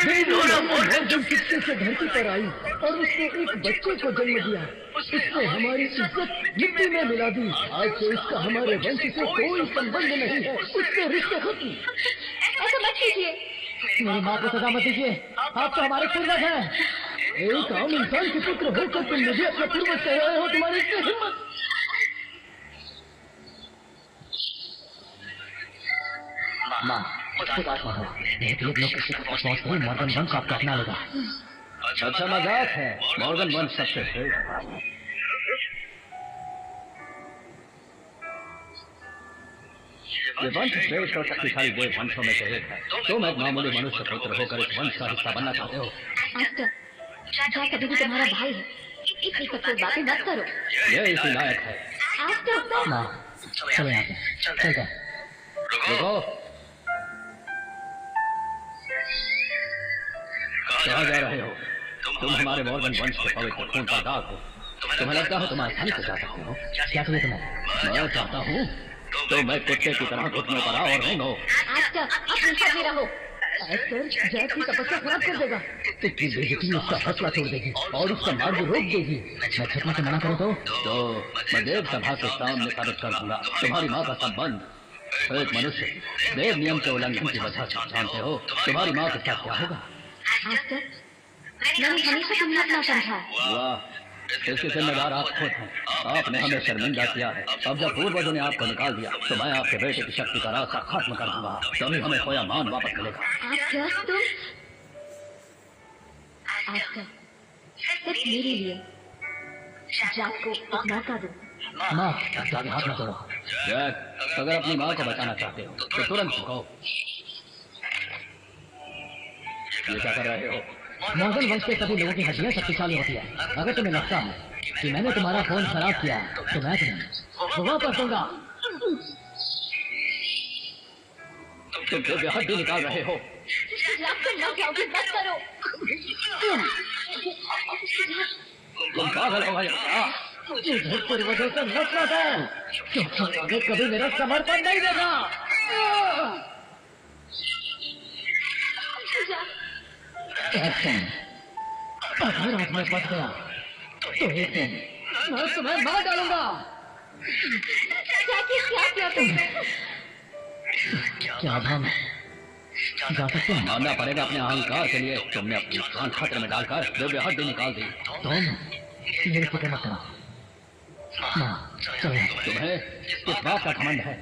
जब किस्से से धरती पर आई और उसने एक बच्चे को जन्म दिया, उसने हमारी इज्जत मिट्टी में मिला दी। आज से इसका हमारे वंश से कोई संबंध नहीं है, उसके रिश्ते खत्म। ऐसा मत कीजिए, मेरी माँ को सजा मत दीजिए, आप तो हमारे पूर्वज हैं। एक आम इंसान के पुत्र होकर तुम मुझे अपना पूर्वज कह रहे हो, तुम्हारी इतनी हिम्मत। माँ उदास मत हो, लोग किसी को पहुँचते ही मॉर्गन वंश आपको अपना लेगा। अच्छा मजाक है, मॉर्गन वंश सबसे श्रेष्ठ। ये वंश श्रेष्ठ और शक्तिशाली देव वंशों में से एक है। तुम एक मामूली मनुष्य पुत्र होकर इस वंश का हिस्सा बनना चाहते हो। जाक अभी भी तुम्हारा भाई है, इतनी कठोर बातें मत करो। ये इसी लायक है। माँ चलो यहाँ से, चल जाए। रुको, कहाँ जा रहे हो? तुम हमारे मॉर्गन वंश के पवित्र खून का दाग हो। तुम्हें लगता है तुम आसानी से जा सकते हो? क्या चाहिए तुम्हें? मैं चाहता हूँ तो मैं कुत्ते की तरह घुटनों पर आओ और रेंगो। रहो, जैक की तपस्या खराब कर देगा। इतनी बेइज्जती उसका हौसला छोड़ देगी और उसका मार्ग रोक देगी। मैं छटने से मना करूँ तो मैं देव सभा के सामने साबित कर दूंगा तुम्हारी माँ का संबंध एक मनुष्य देव नियम के उल्लंघन की वजह से। जानते हो तुम्हारी माँ के साथ क्या होगा? मैंने हमेशा तुम्हें अपना समझा। वाह, इसके जिम्मेदार आप खुद हैं। आपने हमें शर्मिंदा किया है। अब जब पूर्वजों ने आपको निकाल दिया तो मैं आपके बेटे की शक्ति का रास्ता खत्म कर दूंगा, तभी हमें खोया मान वापस मिलेगा। सिर्फ मेरे लिए जैक को एक मौका दो। माँ हाथ न जोड़ो। जैक, अगर अपनी माँ को बचाना चाहते हो तो तुरंत झुको। ये क्या कर रहे हो? मॉर्गन वंश के सभी लोगों की हड्डियां शक्तिशाली होती है। अगर तुम्हें लगता है कि मैंने तुम्हारा फोन खराब किया तो मैं तुम्हें वापस दूंगा। तुम फिर हड्डी निकाल रहे हो। मत करो। तुम पागल हो गए क्या? मुझे वजह से नफरत है। तुम आगे कभी मेरा समर्थन नहीं देगा। अगर आज मैं फंस गया तो एक दिन मैं तुम्हें मार डालूंगा। क्या भाव जा सकते हैं? मानना पड़ेगा अपने अहंकार के लिए। तुमने अपनी जान खतरे में डालकर दिव्य हड्डी निकाल दी। तुम मेरी फिक्र मत करो। माँ चलो, तुम्हें किस बात का घमंड है?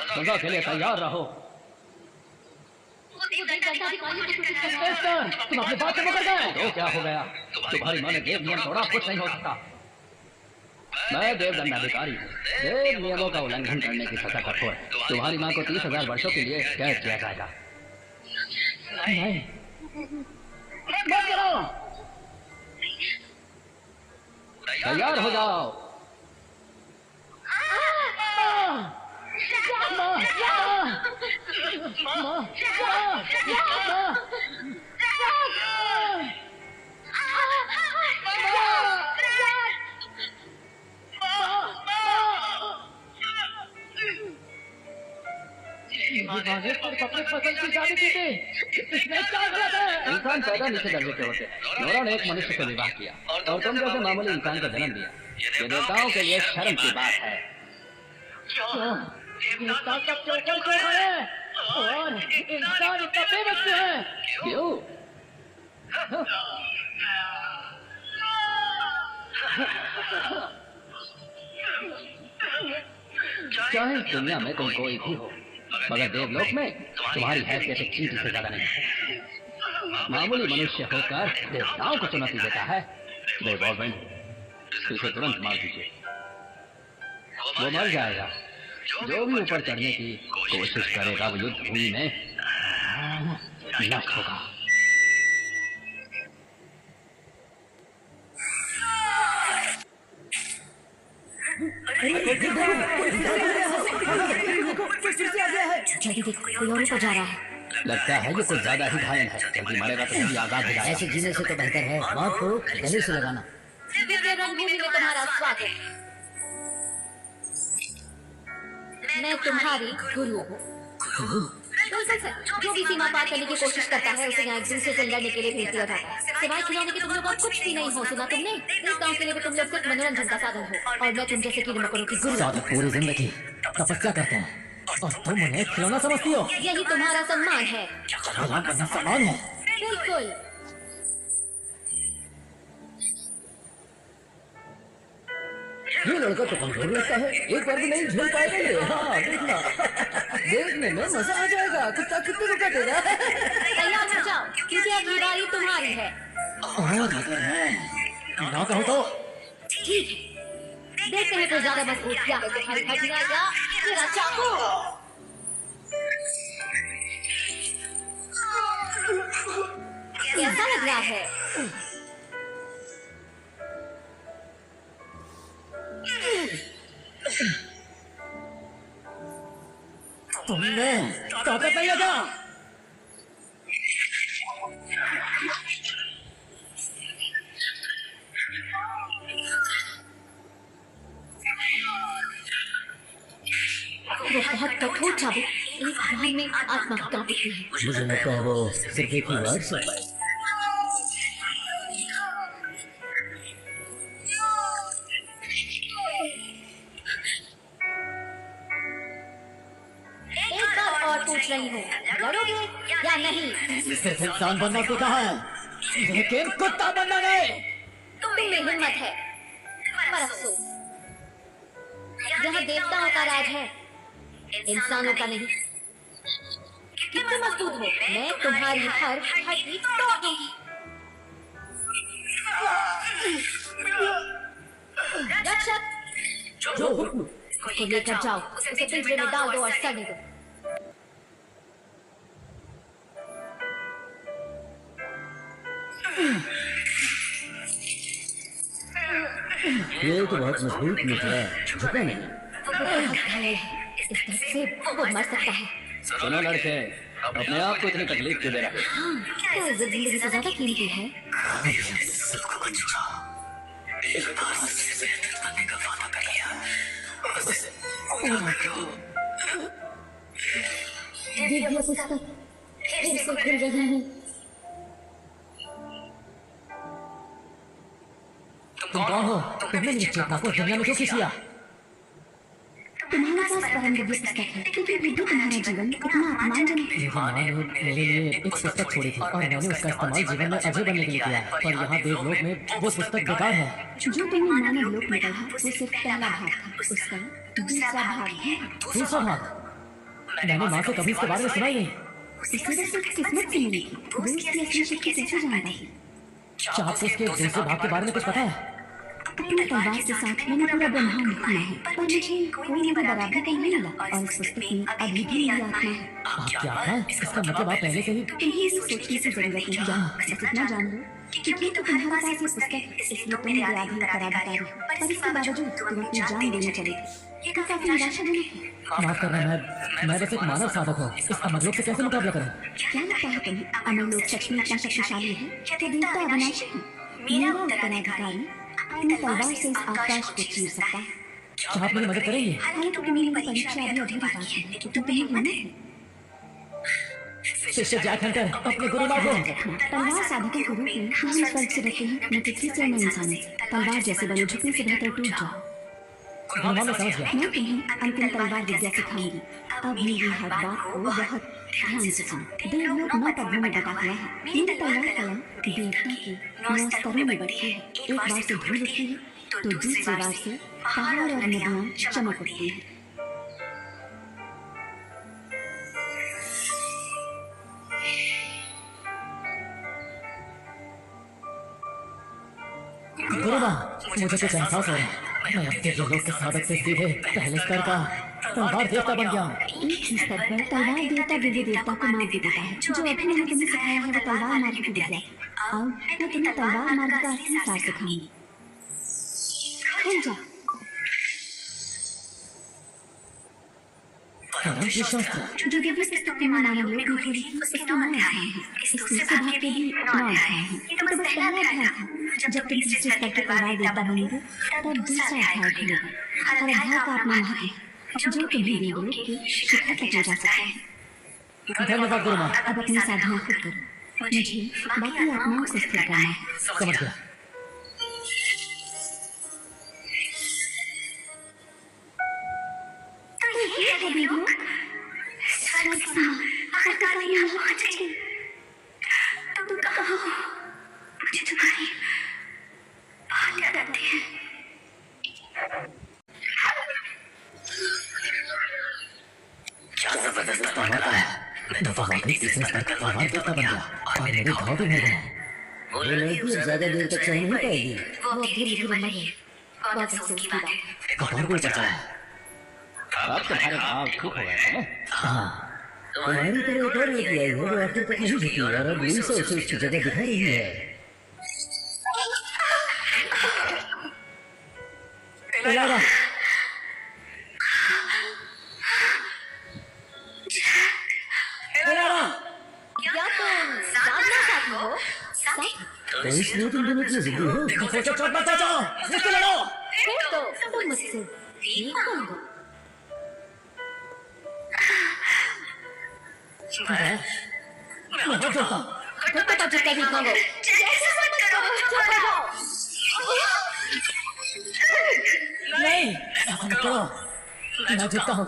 सजा के लिए तैयार रहो। तुम अपने बात से मुकर गए तो क्या हो गया? तुम्हारी माँ ने देव नियम तोड़ा, कुछ नहीं हो सकता। मैं देव दंडाधिकारी हूँ। देव नियमों का उल्लंघन करने की सजा कठोर है। तुम्हारी माँ को 30,000 वर्षों के लिए कैद किया जाएगा। नहीं, मत करो। तैयार हो जाओ। अपने पसंद की शादी की थी। इसमें क्या गलत है? इंसान पैदा नीचे दर्जे के होते हैं। नोरा ने एक मनुष्य से विवाह किया और तुम जैसे मामूली इंसान को जन्म दिया। ये देवताओं के लिए शर्म की बात है। इंसान का क्यों है और इंसान इतना बेवकूफ है क्यों? चाहे दुनिया में तुम कोई भी हो, मगर देवलोक में तुम्हारी हैसियत एक चींटी से ज्यादा नहीं है। मामूली मनुष्य होकर देवताओं को चुनौती देता है। इसे तुरंत मार दीजिए। वो मर जाएगा। जो भी ऊपर चढ़ने की कोशिश करेगा वो युद्ध भूमि में नष्ट होगा। कोई और ऊपर जा रहा है। लगता है ये कुछ ज्यादा ही घायल है। जल्दी मरेगा तो जल्दी आजाद हो जाएगा। ऐसे जीने से तो बेहतर है मौत को गले से लगाना। रणभूमि में तुम्हारा स्वागत। मैं तुम्हारी गुरु हूँ। बिल्कुल सर, जो भी सीमा पार करने की कोशिश करता है उसे यहाँ एक दूसरे से लड़ने के लिए भेज दिया जाता है। सिवाय खिलौने के तुम लोग और कुछ भी नहीं हो, सुना तुमने? इस गांव के लिए भी तुम लोग सिर्फ मनोरंजन का साधन हो, और मैं तुम जैसे कीड़े मकोड़ों की गुरु। साधक पूरी जिंदगी तपस्या करते हैं और तुम उन्हें खिलौना समझती हो। यही तुम्हारा सम्मान है। चला करना सम्मान है। बिल्कुल। ये लड़का तो कमजोर लगता है, एक बार भी नहीं झेल पाएगा ये। हाँ देखना, देखने में मजा आ जाएगा। कुत्ता कितने को काटेगा। तैयार हो जाओ, क्योंकि अब ये बारी तुम्हारी है। और अगर मैं ना कहूँ तो? ठीक है, देखते हैं तो ज्यादा मजबूत क्या है, तुम्हारी हड्डियां या तेरा चाकू। कैसा लग रहा है? तुमने ताकत नहीं है क्या? वो बहुत कठोर चाबुक एक बार में आत्मा को काट देती है। मुझे लगता है वो सिर्फ एक ही बार से पूछ रही हूँ, लड़ोगे या नहीं? सिर्फ इंसान बनना सीखा है, लेकिन कुत्ता बनना नहीं। तुम में हिम्मत है, पर अफसोस यहाँ देवताओं का राज है, इंसानों का नहीं। कितने मजबूत हो, मैं तुम्हारी हर हड्डी तोड़ दूंगी। रक्षक, जो हुक्म उसको लेकर जाओ, उसे पिंजरे में डाल दो और सड़ने दो। ये तो बहुत मजबूत निकला, झुका नहीं। इस दर्द से वो मर सकता है। सुनो लड़के, अपने आप को इतनी तकलीफ क्यों दे रहे हो? हाँ, क्या इज्जत जिंदगी से ज्यादा कीमती है? दिव्य पुस्तक फिर से खुल रही है। तुम कौन हो? तुमने मेरी चेतना को दुनिया में क्यों किया? तुम्हारे पास परम दिव्य पुस्तक है, लेकिन फिर भी तुम्हारा जीवन इतना अपमानजनक है। मेरी माँ ने मेरे लिए एक पुस्तक छोड़ी थी और मैंने उसका इस्तेमाल जीवन में अजय बनने के लिए किया है। पर यहाँ देवलोक में वो पुस्तक बेकार है। जो तुमने मानव लोक में पढ़ा वो सिर्फ पहला भाग था, उसका दूसरा भाग है। दूसरा भाग? मैंने माँ से कभी इसके बारे में सुना ही नहीं। इसे तो सिर्फ किस्मत से मिली थी, वो उसकी असली शक्ति कैसे जानता है? क्या आपको इसके दूसरे भाग के बारे में कुछ पता है? अपनी तलवार के साथ मैंने पूरा ब्रह्मांड घूमा है, पर मुझे कोई मेरे बराबर का नहीं मिला, और इस पुस्तक में अभी भी मेरी आत्मा है। आप क्या है? इसका मतलब आप पहले से ही। तुम्हें इसे सोचने की जरूरत नहीं है, बस इतना जान लो क्योंकि तुम्हारे पास ये पुस्तक है, इसलिए तुम मेरे आधे उत्तराधिकारी हो, पर इसके बावजूद तुम अपनी जान देने चले थे। ये काफी निराशाजनक है। माफ करना, मैं बस एक मानव साधक हूँ। इस अमरलोक से कैसे मुकाबला करूँ? क्या लगता है तुम्हें अमरलोक सच में इतना शक्तिशाली है? क्या देवता अविनाशी है? मेरा उत्तराधिकारी अपनी तलवार से इस आकाश को चीर सकता है। क्या आप मेरी मदद करेंगे? हालांकि मेरी परीक्षा अभी अधूरी बाकी है, लेकिन तुम पे हिम्मत है। शिष्य जैक हंटर, अपने गुरु माँ को। तलवार साधकों को रूप में हम स्वर्ग से रखते हैं, न पृथ्वी से न इंसान से। तलवार जैसे बने झुकने से बेहतर टूट जाओ। गुरु माँ, मैं समझ गया। मैं तुम्हें अंतिम तलवार विद्या सिखाऊंगी। अब मेरी हर बात को बहुत ध्यान से सुनो। देवलोक 9 पदों में बटा हुआ है। मेरी तलवार कलम देवता के 9 स्तरों में बटी है। एक बार से धूल उठती है तो दूसरी बार से पहाड़ और नदियाँ चमक उठती हैं। गुरु माँ, मुझे कुछ एहसास हो रहा है। मैं अब देवलोक के साधक से सीधे पहले स्तर का तलवार देवता बन गया हूँ। एक ही स्तर पर तलवार देवता दिव्य देवता को मार देता है। जो अभी मैंने तुम्हें सिखाया है वो तलवार मार्ग की विद्या है। अब मैं तुम्हें तलवार मार्ग का असली सार सिखाऊंगी। खुल जाओ। परम शस्त्र। जो दिव्य पुस्तक में मानव लोक में खोली थी उसके 9 अध्याय हैं। इस दूसरे भाग के भी 9 अध्याय हैं। ये तो बस पहला अध्याय था। जब तुम तीसरे स्तर के तलवार देवता बनेंगे तब दूसरा अध्याय खुलेगा। हर अध्याय का अपना महत्व है जो तुम्हें देवलोक के शिखर तक ले जा सकता है। धन्यवाद गुरु माँ। अब अपनी साधना खुद करो, मुझे बाकी आत्माओं को स्थिर करना है। समझ गया। तो ये है देवलोक, स्वर्ग समान आकाश में पहुंच गई। तुम कहो, मुझे तुम्हारी बहुत याद आती है। क्या जबरदस्त तमाशा है। मैं तो वाकई तीसरे स्तर का तलवार देवता बन गया और मेरे घाव भी नहीं गए। वो लड़की ज्यादा देर तक सही नहीं पाएगी। वो धीरे धीरे मर गई। बहुत अफसोस की बात है। एक और कोई बचा है। अब तुम्हारे घाव ठीक हो गए हैं। हाँ, तुम्हारी तरह एक और लड़की आई है वो आखिर तक नहीं झुकी और अब लुई से उसे उसकी जगह दिखा रही है। एलारा, क्या तुम साधना साथ में हो? साथी? तो इसलिए तुम दोनों की जिंदगी हो। देखो चोट मत जाओ, मुझसे लड़ो। फिर तो तुम मुझसे वीक होंगे। मैं हो जाता। खुद को तो झुका वीक होंगे। जैसे मत करो, चुप रहो। नहीं, ऐसा मत करो। मैं झुकता हूँ।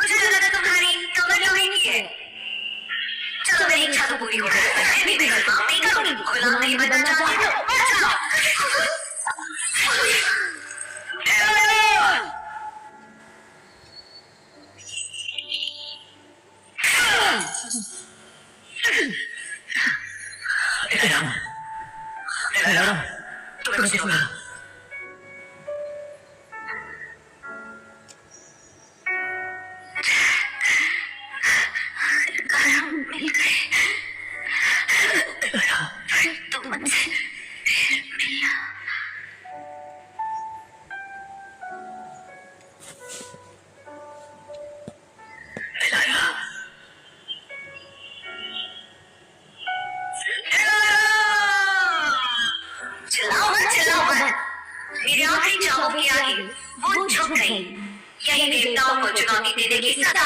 मुझे लगा तुम्हारी कमर लोहे की है। चलो मेरी इच्छा तो पूरी हो गई। मैं भी गुलाम नहीं करूंगी। गुलाम नहीं बनना चाहती हो? मर जाओ। तुम्हें कुछ नहीं होगा। मेरे आखिरी चाहों के आगे वो झुक गई। यही देवताओं को चुनौती देने की सदा।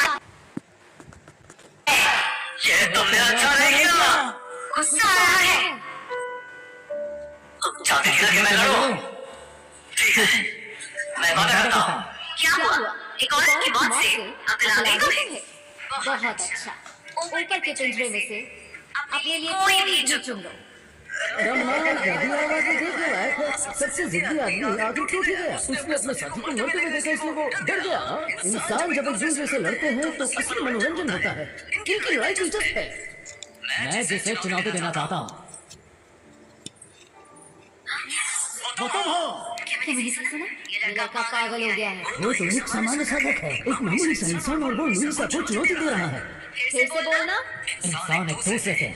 ये तुमने अच्छा नहीं किया। गुस्सा आ रहा है। चाहते थे कि मैं लड़ूं। ठीक है, मैं वादा करता हूँ। क्या हुआ? एक औरत की मौत से अकला गई तुम्हें? बहुत अच्छा। ऊपर के पिंजरे में से अपने लिए कोई भी चुन लो। सबसे जिद्दी आदमी आगे टूट गया। उसने अपने साथी को लड़ते हुए देखा इसलिए वो डर गया। इंसान जब एक दूसरे से लड़ते हैं तो किसी मनोरंजन होता है। इनकी लड़ाई दिलचस्प है। मैं जिसे चुनौती देना चाहता हूँ वो तुम हो। क्या मैंने सही सुना? ये लड़का पागल हो गया है। वो तो एक सामान्य साधक है, एक मामूली सा इंसान और वो लुईसा को चुनौती दे रहा है। फिर से बोलना। इंसान एक दूसरे से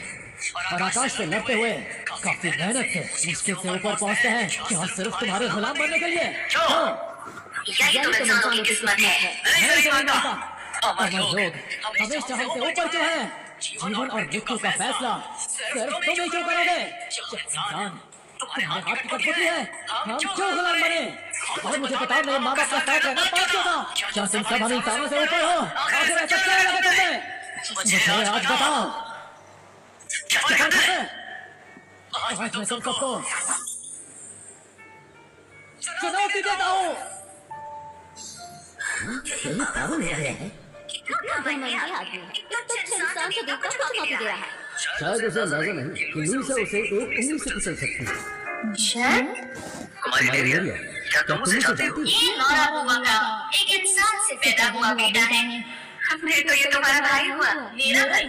और आकाश से लड़ते हुए काफी मेहनत से मुश्किल से ऊपर पहुंचते हैं। क्या सिर्फ तुम्हारे गुलाम बनने के लिए? यही तो इंसानों की किस्मत है। मैं नहीं मानता। अमर लोग हमेशा हमसे ऊपर क्यों हैं? जीवन और मृत्यु का फैसला सिर्फ तुम ही क्यों करोगे? इंसान तुम्हारे हाथ की कठपुतली है। हम क्यों गुलाम बने? और मुझे बताओ, मेरे माँ बाप का साथ रहना पाप क्यों था? क्या तुम सब हम इंसानों से ऊपर हो? आखिर ऐसा क्या लगा तुमने? मुझे आज बताओ। आज मैं तुम सबको चुनौती देता हूँ। यही पागल हो गया है। कितना घमंडी आदमी है। इतना तुच्छ इंसान से देवता को चुनौती दे रहा है। शायद उसे अंदाजा नहीं कि लुईसा उसे एक उंगली से कुचल सकती है। हमारी मेरिया, क्या तुम उसे जानती हो? ये नौरा बुआ का एक इंसान से पैदा हुआ बेटा है। फिर तो ये तुम्हारा भाई हुआ। मेरा भाई?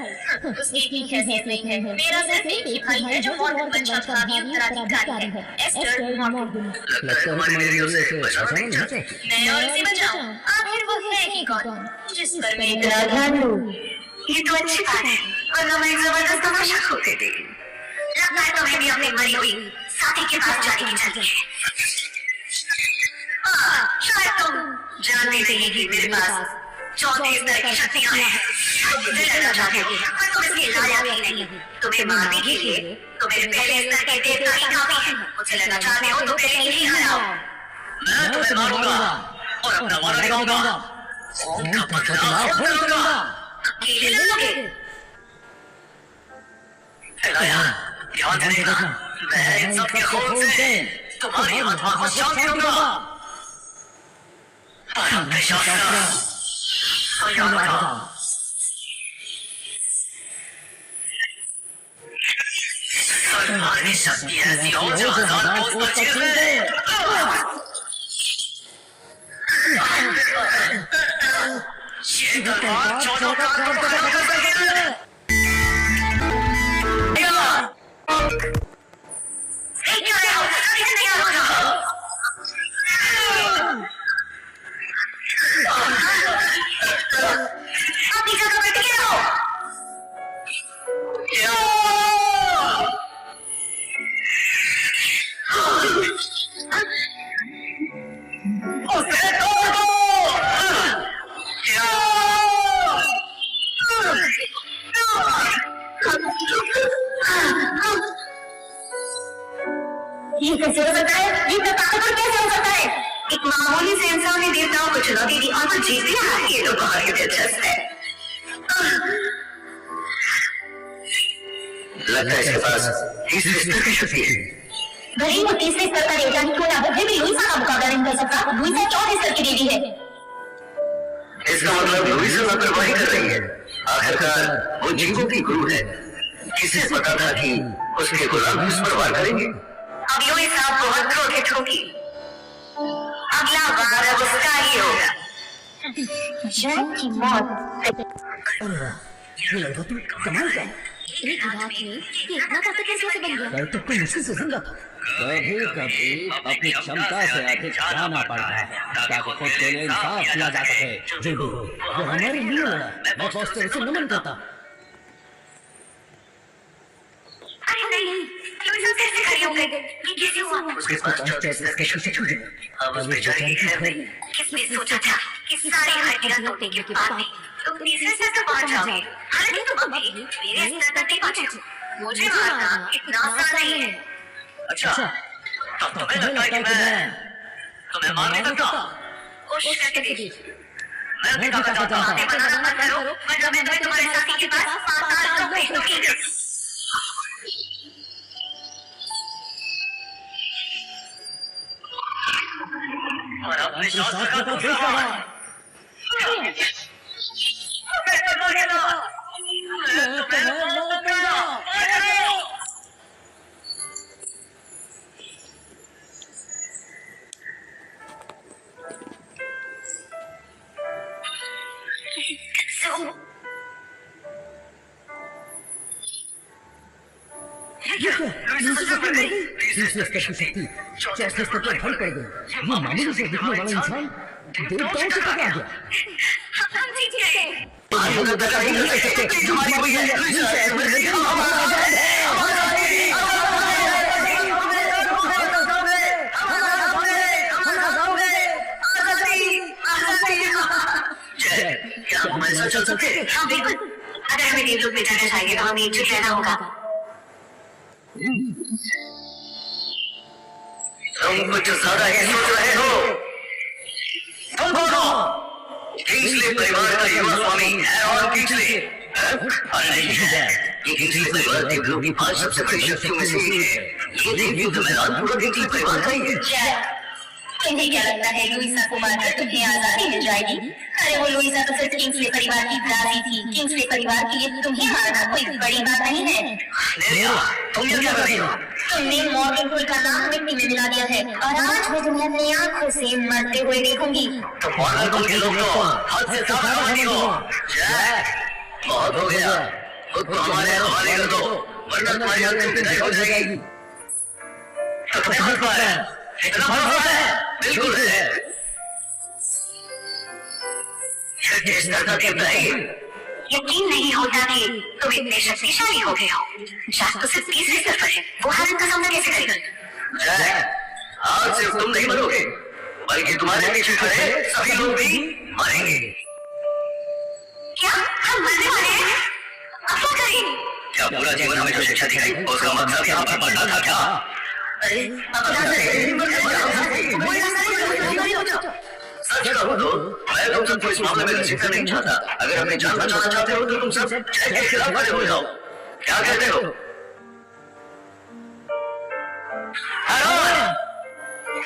उसकी की हैसियत नहीं है। मेरा सिर्फ एक ही भाई है जो मॉर्गन वंश का भी उत्तराधिकारी है। Esther Morgan. लगता है तुम्हारी मेरिया से बचाना नहीं चाहती। मैं और इसे बचाऊं? आखिर वो है ही कौन जिस पर मैं इतना ध्यान दूं? ये तो अच्छी बात है, वरना मैं एक जबरदस्त तमाशा खोते देगी। लगता है तुम्हें भी अपनी मरी हुई साथी के पास जाने की चाहिए। शायद तुम जानते नहीं कि मेरे पास चौथे स्तर की शक्तियां हैं। तुम लड़ना चाहते हो पर तुम इसके लायक ही नहीं। तुम्हें मारने के लिए तो मेरे पहले स्तर के देवता ही काफी है। मुझे लड़ना चाहते हो तो पहले ही हराओ। मैं तुम्हें मारूंगा और अपना वादा दिखाऊंगा। उनका बदला खून करूंगा। अकेले लड़ोगे? ध्यान से देखना, मैं इन सब के खून से तुम्हारी आत्मा को शांत करूंगा। सारी शक्ति ऐसी हो जो हजार कोस तक चीर दे। ये तलवार चौदह का काम करती है। ये कैसे हो सकता है? ये इतना ताकतवर कैसे हो सकता है? एक मामूली से इंसान ने देवताओं को चुनौती दी और वो जीत भी रहा है। ये तो बहुत ही दिलचस्प है। लगता है इसके पास तीसरे स्तर की शक्ति है। भले ही वो तीसरे स्तर का देवता ही क्यों ना हो, फिर भी लुइसा का मुकाबला नहीं कर सकता। लुइसा चौथे स्तर की देवी है। इसका मतलब लुइसा लापरवाही कर रही है। आखिरकार वो जिंगो की गुरु है। किसे पता था कि उसके गुलाम भी उस पर वार करेंगे। अब लुइसा बहुत क्रोधित होगी। अगला वार अब उसका ही होगा। जय की मौत। ये लड़का तो कमाल का है। एक रात में ये इतना ताकतवर कैसे बन गया? कल तक तो मुश्किल से जिंदा था। कभी कभी अपनी क्षमता से अधिक जाना पड़ता है ताकि खुद के लिए इंसाफ किया जा सके। जो भी हो, वो हमारे लिए लड़ा। मैं फौस्टर उसे नमन करता। अरे नहीं, लुइसा कैसे खड़ी हो गई? ये कैसे हुआ? उसके पास चौथे स्तर की शक्ति है। अब उस बेचारे की खैर नहीं। किसने सोचा था कि सारी हड्डियां तोड़ने के बाद भी तुम तीसरे स्तर तक पहुंच जाओगे? हालांकि तुम अभी मेरे स्तर तक नहीं पहुंचे। मुझे मारना इतना आसान नहीं है। अच्छा, तब तुम्हें लगता है कि मैं तुम्हें मार नहीं सकता? कोशिश करके देखिए। मैं भी ताकत चाहता हूँ। आगे बढ़ाना मत करो, वरना मैं तुम्हारे साथी के पास पाताल लोक भेज दूंगी। और अपने शास्त्र का तो देखा है। तीसरे स्तर की शक्ति चौथे स्तर पर ढल पड़ गई। ये मामूली से दिखने वाला इंसान देवताओं से टकरा गया। हम जीत गए। क्या हम ऐसा चल सकते? हाँ बिल्कुल। अगर हमें देवलोक में जाना चाहिए तो हमें एकजुट रहना होगा। तुम कुछ ज्यादा ही सोच रहे हो। तुम कौन हो? किंग्सले परिवार का युवा स्वामी एरॉन किंग्सले। अरे नहीं है, ये किंग्सले परिवार देवलोक की 5 सबसे बड़ी शक्तियों में से एक है। ये देवयुद्ध मैदान पूरा किंग्सले परिवार का ही है। तुम्हें क्या लगता है लुइसा को मारकर तुम्हें आजादी मिल जाएगी? अरे वो लुइसा तो सिर्फ किंग्सले परिवार की दासी थी। किंग्सले परिवार के लिए तुम्हें मारना कोई बड़ी बात नहीं है। तुम ये क्या कर रही हो? तुमने मॉर्गन फुल का नाम मिट्टी में मिला दिया है और आज मैं तुम्हें अपनी आंखों से मरते हुए देखूंगी। तो मॉर्गन के लोग तो हद से ज्यादा बनी हो। बहुत हो गया। खुद को हमारे हवाले कर दो, वरना तुम्हारी अंतिम विदाई हो जाएगी। तो तुम्हें हक है, इतना भरोसा है? बिल्कुल है। इस तरह का देवता है। यकीन नहीं होता कि तुम इतने शक्तिशाली हो गए हो। शायद तो सिर्फ तीसरे स्तर पर है। वो हालत का सामना कैसे करेगा? आज सिर्फ तुम नहीं मरोगे, बल्कि तुम्हारे पीछे खड़े सभी लोग भी मरेंगे। मरने वाले हैं। अब क्या करें? क्या पूरा जीवन हमें जो शिक्षा दी गई उसका मतलब यहाँ पर पढ़ना था क्या? अरे सच कहो तो मैं तुम सबको इस मामले में घसीटना नहीं चाहता। अगर अपनी जान बचाना चाहते हो तो तुम सब जय के खिलाफ खड़े हो जाओ। क्या कहते हो?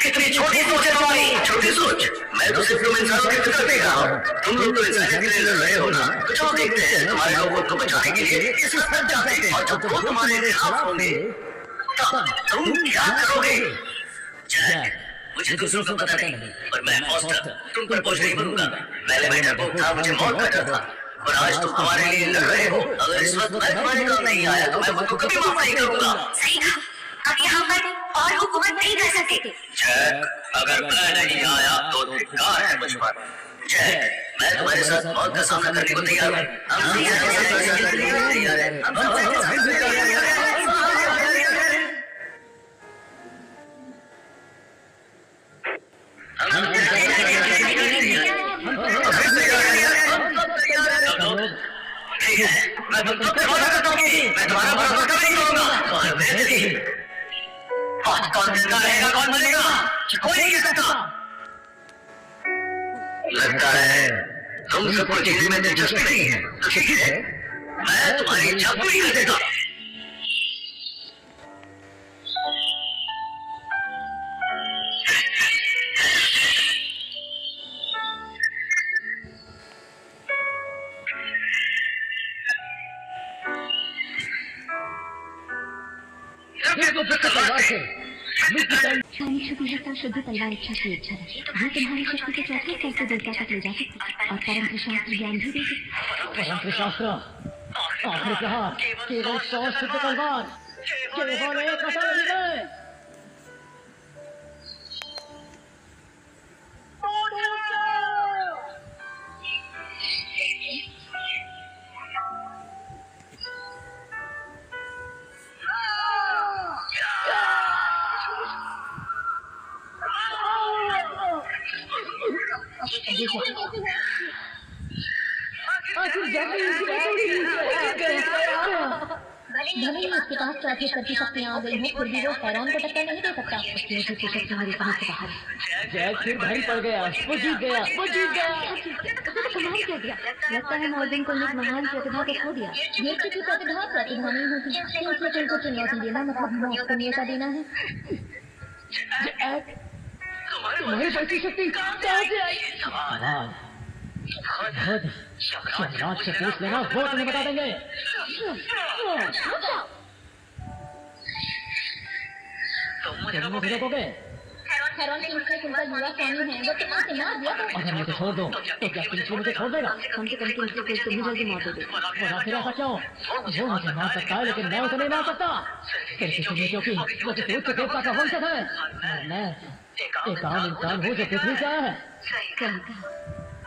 कितनी छोटी सोच है तुम्हारी। छोटी सोच? मैं तो सिर्फ तुम इंसानों के फिक्र देख रहा हूँ। तुम लोग तो इंसानियत के लिए लड़ रहे हो ना। तो जो देखते हैं तुम्हारे लोगों को बचाने के लिए ये सब कर जाते हैं और जब वो तुम्हारे खिलाफ होंगे तब तुम क्या करोगे? जैक, मुझे दूसरों का पता नहीं पर मैं फॉस्टर तुम पर बोझ नहीं बनूंगा। पहले मैं डरपोक था, मुझे मौत का डर था और आज तुम हमारे लिए लड़ रहे हो। अगर इस वक्त मैं तुम्हारे काम नहीं आया तो मैं खुद को कभी माफ नहीं करूंगा। सही कहा, अब यहाँ पर और हुकूमत नहीं कर सकते। जैक, अगर मैं नहीं आया तो धिक्कार है मुझ पर। जैक, मैं तुम्हारे साथ मौत का सामना करने को तैयार हूँ। ठीक है, मैं तुम्हारा करता हूँ। मैं तुम्हारा बराबर कभी नहीं करूंगा। कौन जिंदा रहेगा, कौन मरेगा, कोई नहीं कह सकता। लगता है तुम सबको जीने में दिलचस्पी नहीं है। तो ठीक है, मैं तुम्हारी इच्छा पूरी कर देता। सारी शुद्ध शुद्ध तलवार इच्छा की इच्छा है। ये तुम्हारी शक्ति के चौथे स्तर से देवता तक ले जा सकती और परंत्र शास्त्र ज्ञान भी देगी। परंत्र शास्त्र आखिर कहा केवल 100 शुद्ध तलवार, केवल एक असर विजय। भले ही उसके पास चौथे स्तर की शक्तियां आ गई हो फिर भी वो हैरान को टक्कर नहीं दे सकता। उसकी शक्ति मेरी समझ से बाहर है। जैक फिर भारी पड़ गया, वो जीत गया, वो जीत गया। कमाल कर दिया। लगता है मॉर्गन को एक महान प्रतिभा को खो दिया। व्यक्ति की प्रतिभा प्रतिभा नहीं होती, इसलिए तुमको चुनौती देना मतलब मौत को न्योता देना है। जैक, तुम्हारी शक्ति कहाँ से आई? शहनाज से पूछ लेना, वो तुम्हें बता देंगे। तुम मुझे रोकोगे? हैरान की उसका युवा स्वामी है, वो तुम्हारे मार दिया तो अगर मुझे छोड़ दो तो क्या किंग्सली मुझे छोड़ देगा? कम से कम किंग्सली को तुम ही जल्दी मार दोगे। और आखिर ऐसा क्यों? वो मुझे मार सकता है लेकिन मैं उसे नहीं मार सकता। फिर किसी क्योंकि वो किसी उच्च देवता का वंशज है। मैं एक आम इंसान हूँ जो पृथ्वी से आया है।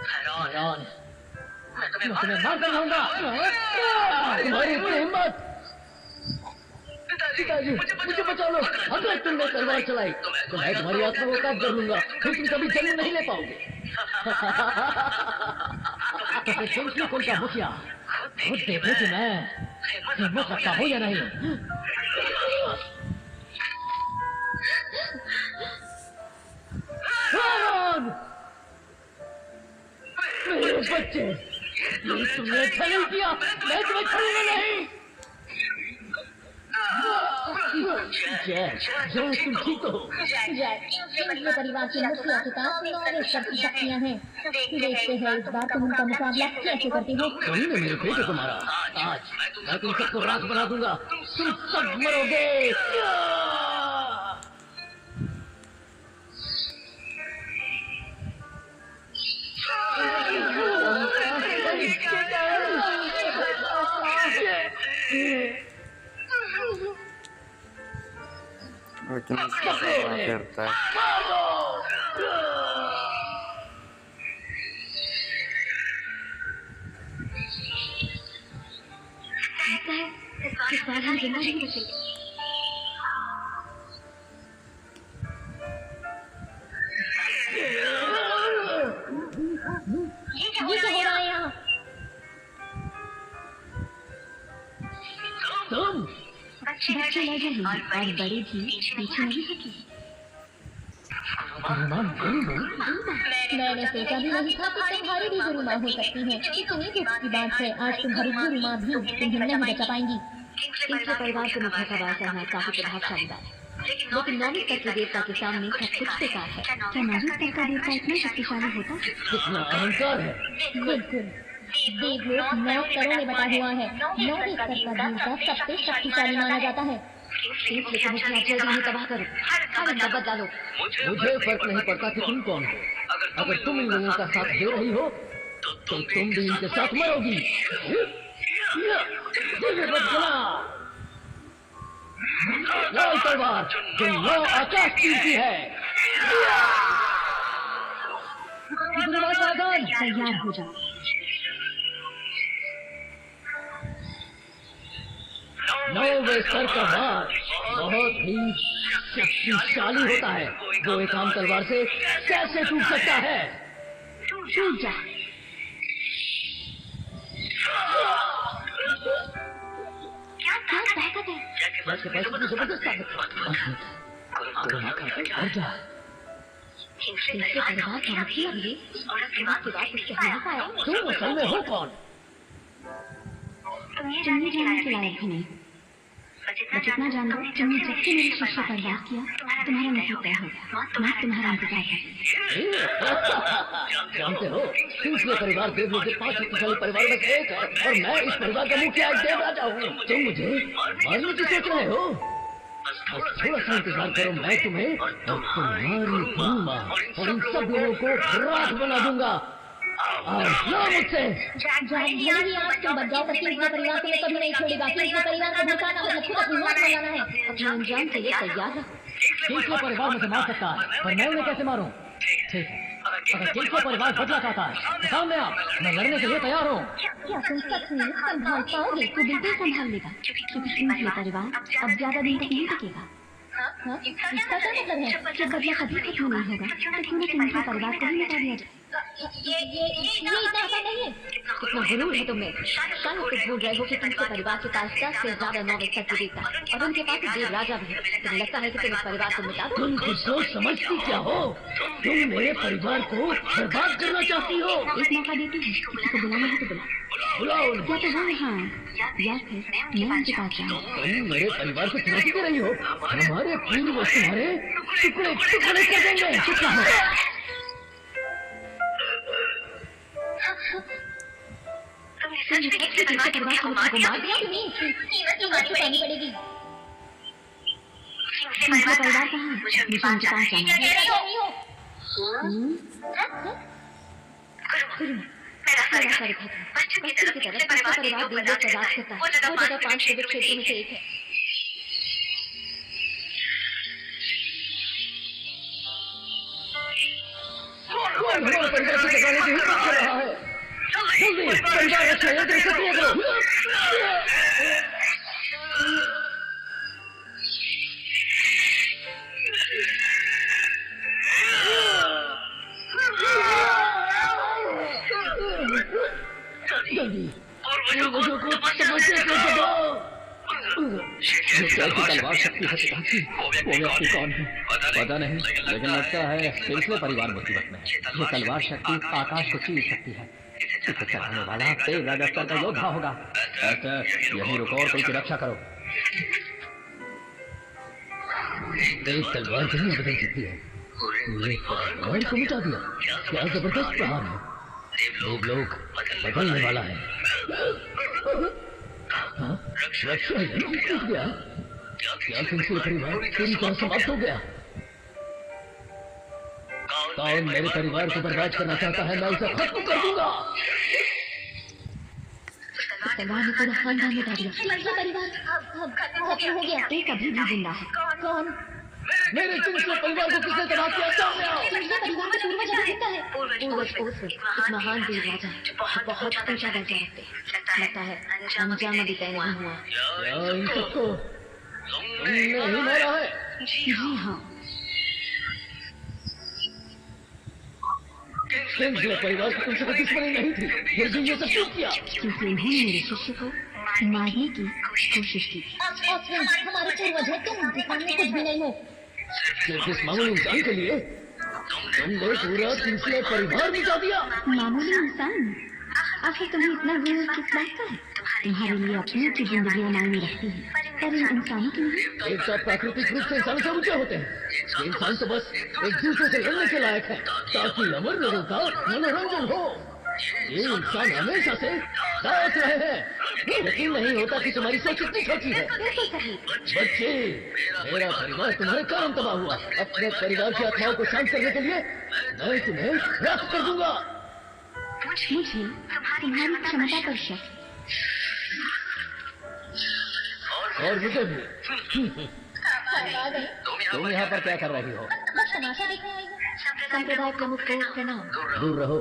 हैरान, मैं तुम्हें मार कर लाऊंगा। तुम्हारी हिम्मत। पिताजी, मुझे बचा लो। अगर तुमने तलवार चलाई तो मैं तुम्हारी आत्मा को काट कर लूंगा, फिर तुम कभी जन्म नहीं ले पाओगे। तो फिर किंग्सली कुल का मुखिया खुद देखो कि मैं हिम्मत रखता हूँ या नहीं। मेरे बच्चे, तुमने अच्छा नहीं किया। मैं तुम्हें छोड़ूंगा नहीं। तुम ठीक हो? किंग्सली परिवार के मुखिया के पास 9 शक्तियां हैं। देखते हैं इस बार तुम उनका मुकाबला कैसे करते हो। तुमने मेरे बेटे को मारा, आज मैं तुम सबको राख बना दूंगा। तुम सब मरोगे। करता है इस बार हम जिंदा नहीं बचेंगे। ये क्या हो रहा है यहाँ? तुम बच्चे लगे हैं और बड़े भी पीछे नहीं हटे। मैंने सोचा भी नहीं था कि तुम्हारी भी गुरु माँ हो सकती है। इतनी दुख की बात है, आज तुम्हारी गुरु माँ भी तुम्हें नहीं बचा पाएंगी। इनके परिवार को मुखा का वार करना काफी प्रभावशाली बात है, लेकिन नौवीं स्तर के देवता के सामने सब कुछ बेकार है। क्या नौवीं स्तर का देवता इतना शक्तिशाली होता? कितना अहंकार है। बिल्कुल, देवलोक 9 स्तरों में बटा हुआ है। 9वें स्तर का देवता सबसे शक्तिशाली माना जाता है। तबाह करो, हर बदला लो। मुझे फर्क नहीं पड़ता कि तुम कौन हो। अगर तुम इन लोगों का साथ दे रही हो तो तुम भी इनके साथ मरोगी। लाल तलवार जो 9 आकाश तीरती है। तैयार हो जाओ। नौवें स्तर का वार बहुत ही शक्तिशाली होता है। वो एक आम तलवार से कैसे टूट सकता है? टूट जा। क्या ताकत है? आपके पास इतनी जबरदस्त ताकत है। इसके परिवार का मुखिया भी और उसके बाद उसके हाथ आया। तुम असल में हो कौन? तुम ये जानने के लायक भी नहीं। मैं जितना जान लो, तुमने जब से मेरे शिष्य पर बात किया, तुम्हारा नसीब तय हो गया। मैं तुम्हारा इंतजार करती। जानते हो, सिलसिले परिवार देवलोक के 5 शक्तिशाली परिवार में से एक है और मैं इस परिवार का मुखिया देवराजा हूँ। तुम मुझे मारने की सोच रहे हो? बस थोड़ा सा इंतजार करो, मैं तुम्हें और तुम्हारी गुरु माँ और इन सब लोगों को राख बना दूंगा। मुझसे तुम बच जाओ, तीसरे परिवार को मैं कभी नहीं छोड़ेगा। तीसरे परिवार को भड़काना मतलब खुद अपनी मौत मनाना है। अपने अंजाम के लिए तैयार रहो। तीसरे परिवार मुझे मार सकता है, पर मैं उन्हें कैसे मारूं? ठीक है, अगर तीसरे परिवार बदला चाहता है तो सामने आप, मैं लड़ने के लिए तैयार हूँ। क्या तुम सच में संभाल पाओगे? तो बिल्कुल संभाल लेगा, क्योंकि तीसरे परिवार अब ज्यादा दिन तक नहीं टिकेगा। इसका क्या मतलब है? जब बदला कभी खत्म नहीं होगा तो क्यों न तीसरे परिवार को ही मिटा दिया जाए। ये इतना आसान नहीं है। कितना गुरूर है तुम्हें। शायद तुम भूल रहे हो कि तुमसे परिवार के पास 10 से ज्यादा 9वें स्तर की देवता और उनके पास देव राजा भी है। तुम्हें लगता है कि तुम इस परिवार को मिटा दो? तुम खुद सोच समझती क्या हो? तुम मेरे परिवार को बर्बाद करना चाहती हो। एक मौका देती हूँ, किसी को बुलाना है तो बुलाओ। या तो वो यहाँ या फिर मैं उनके पास जाऊँ। तुम मेरे परिवार को चुनौती दे रही हो। हमारे पूर्वज तुम्हारे टुकड़े टुकड़े कर देंगे। चुप रहो। परिवार को मार दिया तुम्हें, कीमत चुकानी पड़ेगी। परिवार कहाँ है? मुझे उनके पास जाना है। मेरा सारे बच्चों की तरफ से परिवार देवलोक का राज करता है। वो जगह 5 क्षेत्रों में से एक है। हमारे परिवार को जगाने की हिम्मत कर रहा है। जल्दी परिवार रक्षा यंत्र सक्रिय करो। जल्दी पूर्वजों को तपस्या को जगाओ। तलवार शक्ति है पिताजी। वो व्यक्ति कौन है पता नहीं, लेकिन लगता है सिलसिले परिवार मुसीबत में है। ये तलवार शक्ति आकाश को चीर सकती है। इसे चलाने वाला देव राजा स्तर का योद्धा होगा। यही रुको और कोई रक्षा करो। देव तलवार को नहीं बदल सकती है। तलवार को मिटा दिया। क्या जबरदस्त प्रहार है। देवलोक बदलने वाला है। रक्षा यही टूट गया। क्या सिलसिले परिवार पूरी तरह समाप्त हो गया? कौन मेरे परिवार को बर्बाद करना चाहता है? मैं उसे खत्म कर दूंगा। तलवार ने पूरा खानदान मिटा दिया। परिवार खत्म हो गया। एक अभी भी जिंदा है। कौन? मेरे सिलसिले परिवार को किसने तबाह किया? सामने आओ। सिलसिले परिवार का पूर्वज अभी जिंदा है। पूर्वज एक महान देव राजा है जो बहुत ऊंचा दर्जा रखते हैं। लगता है अंजाम अभी तय नहीं हुआ। क्या इन सबको तुमने ही मारा है? जी हाँ। सिलसिले परिवार की तुमसे कोई दुश्मनी नहीं थी, फिर भी ये सब क्यों किया? क्योंकि उन्होंने मेरे शिष्य को मारने की कोशिश की। ऑस्ट्रिन हमारे पूर्वज है, तुम उनके सामने कुछ भी नहीं हो। सिर्फ इस मामूली इंसान के लिए तुमने पूरा सिलसिला परिवार मिटा दिया। मामूली इंसान? आखिर तुम्हें इतना गुरूर किस बात का है? तुम्हारे लिए अपनी की जिंदगियां मायने रखती हैं, पर इन इंसानों की नहीं। एक साथ प्राकृतिक रूप से इंसान से ऊंचे होते हैं। ये इंसान तो बस एक दूसरे से लड़ने के लायक है ताकि अमर लोगों का मनोरंजन हो। ये इंसान हमेशा से साथ रहे हैं। यकीन नहीं होता कि तुम्हारी सोच इतनी छोटी है। बच्चे, मेरा परिवार तुम्हारे कारण तबाह हुआ। अपने परिवार की आत्माओं को शांत करने के लिए मैं तुम्हें रद्द कर दूंगा। मुझे तुम्हारी क्षमता पर शक है। और मुझे भी। तुम यहाँ पर क्या कर रही हो? बस तमाशा देखने आई हूँ। संप्रदाय प्रमुख को प्रणाम। दूर रहो,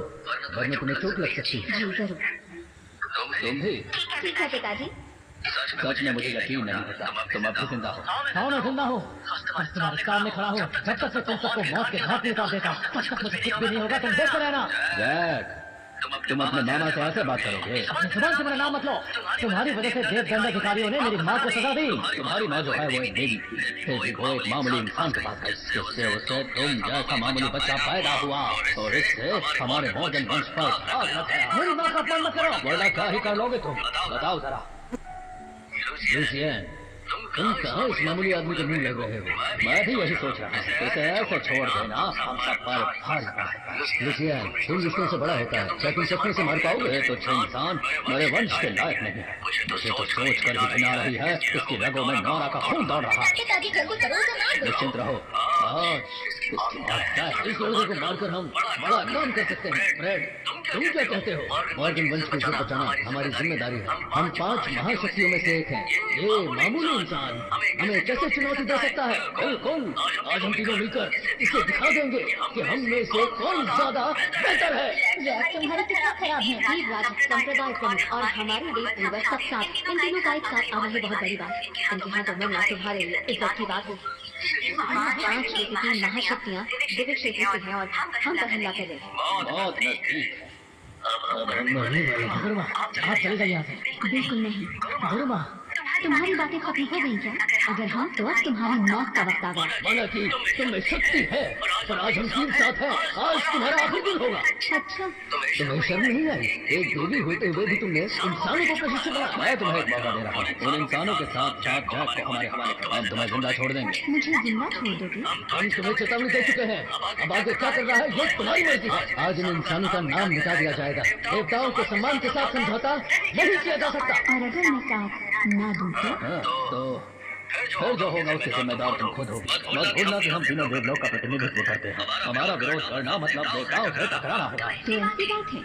वरना तुम्हें चोट लग सकती है। जी जरूर। तुम भी? ठीक है पिताजी। सच में मुझे यकीन नहीं होता तुम अब भी जिंदा हो। हाँ मैं जिंदा हूँ, बस तुम्हारे सामने खड़ा हूँ। जब तक मैं तुम सबको मौत के घाट में उतार देता तब तक मुझे कुछ भी नहीं होगा। तुम देखते रहना। जैक, तुम अपने मामा से ऐसे बात करोगे? अपने जुबान से मेरा नाम मत लो। तुम्हारी वजह से देव दंडाधिकारियों ने मेरी माँ को सजा दी। तुम्हारी माँ जो है वो एक देवी थी, फिर भी वो एक मामूली इंसान के पास गई, जिससे उससे तुम जैसा मामूली बच्चा पैदा हुआ और इससे हमारे भोजन वंश पर आग लग गया। मेरी माँ का अपमान मत करो, वरना क्या ही कर लोगे तुम? बताओ जरा। लूसियन, तुम कहाँ इस मामूली आदमी के मुंह लग रहे हो? मैं भी यही सोच रहा हूँ। इसे ऐसे छोड़ देना हम सब पर भारी पड़ेगा। लूसियन, तुम जिसमें से बड़ा होता है, क्या तुम सपने से मार पाओगे? तो छह इंसान मेरे वंश के लायक नहीं है। मुझे तो सोच कर भी घिना रही है। उसकी रगों में नौरा का खून दौड़ रहा है। पिताजी जल्दी करो, उसे मार दो। निश्चिंत रहो, इस लड़के को मारकर हम बड़ा काम कर सकते हैं। फ्रेड, तुम क्या कहते हो? मॉर्गन वंश को इज्जत बचाना हमारी जिम्मेदारी है। हम 5 महाशक्तियों में से एक हैं। ये मामूली इंसान हमें कैसे चुनौती दे सकता है? बिल्कुल, आज हम तीनों मिलकर इसे दिखा देंगे कि हम में से कौन ज्यादा बेहतर है। जैक, तुम्हारी कितना खराब है। वीर राज, संप्रदाय प्रमुख और हमारे देव पूर्वज सब साथ, इन तीनों का एक साथ आना ही बहुत बड़ी बात है। इनके हाथों में तुम्हारे लिए इज्जत की बात है। 5 में से 3 महाशक्तियाँ दिव्य क्षेत्र से हैं और हम पर हमला कर रहे हैं। बहुत नजदीक है। अब हम मरने वाले हैं। आप चले जाइए यहाँ से। बिल्कुल नहीं। गुरुमा, तुम्हारी बातें खत्म हो गई क्या? अगर हाँ तो अब तुम्हारी मौत का वक्त आ गया। माना कि तुम में शक्ति है, पर आज हम 3 साथ हैं। आज तुम्हारा आखिरी दिन होगा। अच्छा, तुम्हें शर्म नहीं आई? एक देवी होते हुए भी तुमने इंसानों को प्रशिक्षित बनाया। मैं तुम्हें एक मौका दे रहा हूँ। उन इंसानों के साथ जैक को हमारे हवाले करो। हम तुम्हें जिंदा छोड़ देंगे। मुझे जिंदा छोड़ दोगे? हम तुम्हें चेतावनी दे चुके हैं। अब आगे क्या कर रहा है ये तुम्हारी मर्जी है। आज इन इंसानों का नाम मिटा दिया जाएगा। देवताओं के सम्मान के साथ समझौता नहीं किया जा सकता। और अगर मैं साथ ना दूं तो फिर जो होगा उसके जिम्मेदार तुम खुद हो। मत भूलना कि हम तीनों देवलोक का प्रतिनिधित्व करते हैं। हमारा विरोध करना मतलब देवताओं से टकराना होगा। तो ऐसी बात है?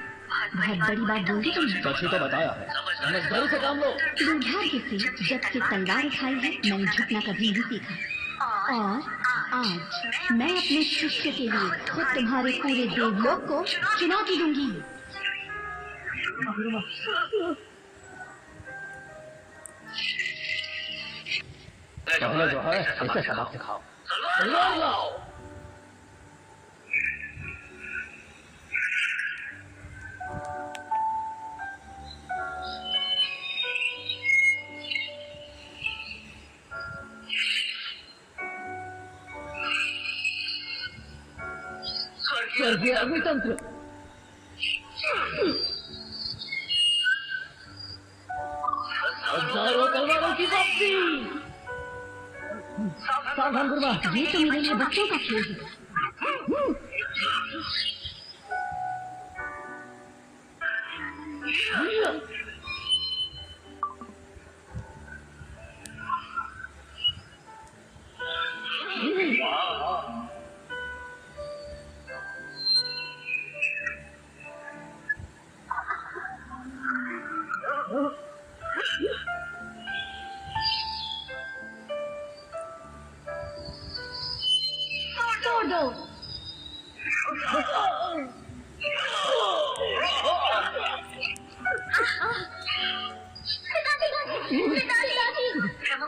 बहुत बड़ी बात बोल दी तुमने। सच ही तो बताया है। समझदारी से काम लो। दुर्भाग्य से जब से तलवार उठाई है मैंने झुकना कभी नहीं सीखा। और आज मैं अपने शिष्य के लिए खुद तुम्हारे पूरे देवलोक को चुनौती दूंगी। पहले जो है इसे सबक सिखाओ। लाओ। स्वर्गीय अग्नितंत्र, हजारों तलवारों की वापसी। सावधान गुरुमा, ये तो मेरे लिए बच्चों का खेल है।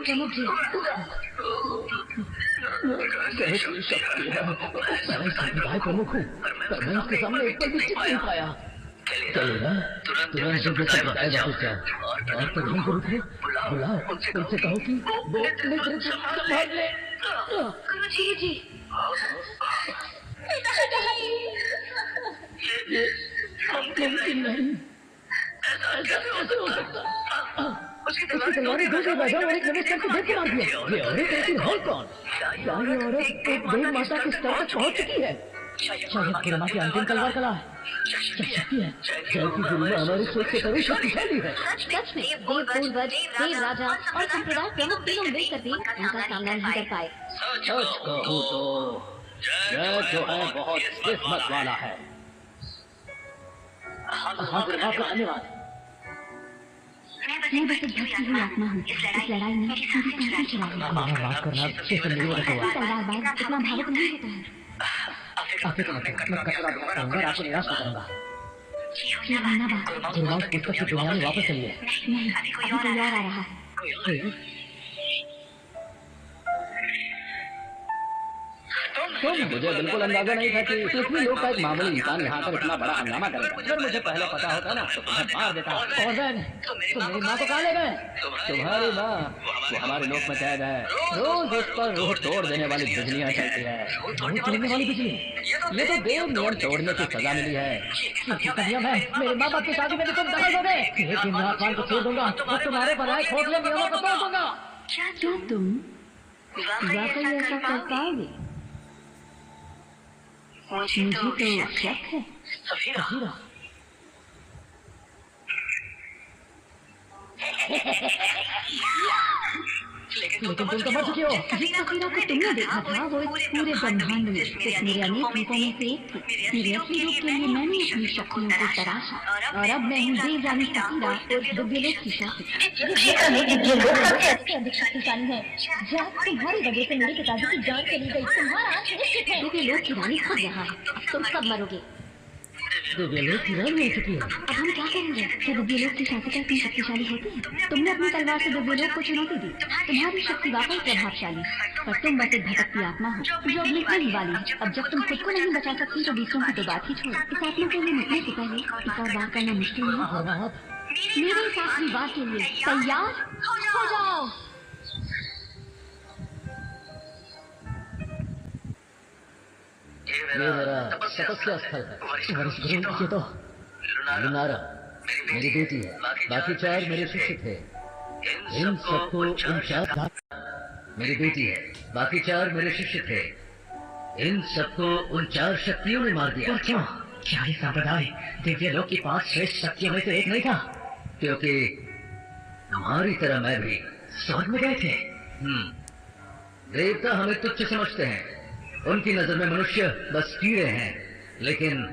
प्रमुख जी, कैसी शक्ति है? मैं संप्रदाय प्रमुख हूँ, पर मैं इसके सामने एक पल भी टिक नहीं पाया। चलेगा, तुरंत संप्रदाय वापस जाओ और तो नहीं गुरु थे, बुलाओ, उनसे कहो कि वो नेत्र संभाल ले। गुरुजी जी ये मुमकिन नहीं, ऐसा कैसे हो सकता? उसकी तलवारें दूसरे राजा और एक नमस्कार को देख के मार दिया। ये औरत ऐसी है कौन? क्या ये औरत एक देव माता के स्तर तक पहुंच चुकी है? शायद किरमा की अंतिम तलवार कला है, शक्ति है, जय की दुनिया हमारी सोच से कभी शक्तिशाली है। सच में देव पूर्वज, देव राजा और संप्रदाय प्रमुख तीनों मिलकर भी उनका सामना नहीं कर पाए। सच कहूँ तो जय जो है बहुत किस्मत वाला है। हाँ आपका धन्यवाद। मैं बस एक भक्ति हुई आत्मा हूँ। इस लड़ाई में मेरी तलवार चलाई। माफ करना, तलवारबाज इतना भावुक नहीं होता है। आपके तो मैं कचरा करूंगा, आपको निराश न करूंगा। ये बनना बात गुरुवां पुस्तक की दुनिया में वापस चलिए। नहीं, अभी कोई और आ रहा है। तो मुझे बिल्कुल अंदाजा नहीं था कि पृथ्वी लोक का एक मामूली इंसान यहाँ पर इतना बड़ा हंगामा करेगा। अगर मुझे पहले पता होता ना तो तुम्हें मार देता। और बहन, तुम मेरी माँ को कहाँ ले गए? तुम्हारी माँ वो हमारे लोक में कैद है। रोज उस पर रूह तोड़ देने वाली बिजलियाँ चलती है। रूह तोड़ने वाली बिजली? ये तो देव नियम तोड़ने की सजा मिली है। नियम है, मेरे माँ बाप की शादी में भी तुम दखल दोगे। लेकिन मैं आसमान को छोड़ दूंगा और तुम्हारे बनाए खोखले नियमों को तोड़ दूंगा। क्या तुम वाकई ऐसा कर पाओगे? मुझे तो शक है। सफीरा, लेकिन तुम तो मर चुके हो। जिस सफीरा को तुमने देखा था वो इस पूरे ब्रह्मांड में सिर्फ मेरे अनेक रूपों में से एक थी। मेरे असली रूप के लिए मैंने अपनी शक्तियों को तराशा और अब मैं हूँ देवरानी सफीरा और दिव्यलोक की शासक। सबसे अधिक शक्तिशाली है। जब तुम्हारी वजह से मेरे पिताजी की जान चली गई, तुम्हारा अंत निश्चित है। दिव्यलोक की रानी खुद यहाँ है। अब तुम सब मरोगे। दिव्यलोक की रानी हो चुकी है। अब हम क्या करेंगे? क्या दिव्यलोक की शासिका इतनी शक्तिशाली होती है? तुमने अपनी तलवार से दिव्यलोक को चुनौती दी। तुम्हारी शक्ति वाकई प्रभावशाली, पर तुम बस एक भटकती आत्मा हो जो अब निकलने वाली। अब जब तुम खुद को नहीं बचा सकती तो दूसरों की तो बात ही छोड़ो। इस आत्मा के लिए निकलने से पहले एक और बात करना मुश्किल नहीं। मेरे इस आखिरी बात के लिए तैयार हो जाओ। ये मेरा तपस्या स्थल है। ये तो लुनारा मेरी बेटी है, बाकी 4 मेरे शिष्य थे। इन सबको उन 4 मेरी बेटी है, बाकी 4 मेरे शिष्य थे। इन सबको उन 4 शक्तियों ने मार दिया। क्यों? क्या ये संप्रदाय दिव्यलोक की 5 श्रेष्ठ शक्तियों में से एक नहीं था? क्योंकि तुम्हारी तरह मैं भी स्वर्ग में गए थे। देवता हमें तुच्छ समझते हैं, उनकी नजर में मनुष्य बस कीड़े हैं। लेकिन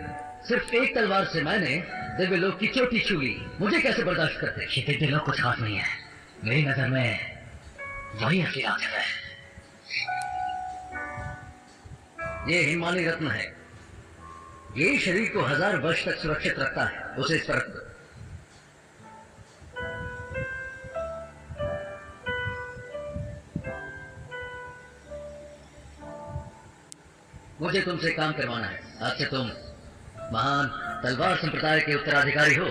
सिर्फ एक तलवार से मैंने दिव्यलोक की चोटी छू ली। मुझे कैसे बर्दाश्त करते? ये दिव्यलोक कुछ खास नहीं है, मेरी नजर में वही असली राज है। ये हिमालय रत्न है, ये शरीर को 1000 वर्ष तक सुरक्षित रखता है। उसे इस पर मुझे तुमसे काम करवाना है। आज से तुम महान तलवार संप्रदाय के उत्तराधिकारी हो।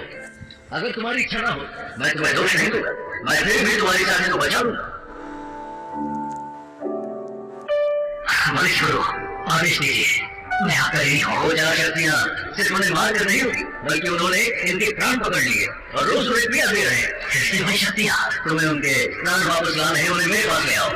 अगर तुम्हारी इच्छा ना हो मैं तुम्हें दोष नहीं दूंगा, मैं फिर भी तुम्हारी शादी को बचा लूंगा। मनुष्य आदेश दीजिए, मैं आपका यही हो। जाना शक्तियाँ सिर्फ उन्हें मार कर नहीं होगी, बल्कि उन्होंने इनके प्राण पकड़ लिए और रोज उन्हें पिया दे रहे हैं। भाई शक्तियाँ तुम्हें उनके प्राण वापस लाने हैं, उन्हें मेरे पास ले आओ।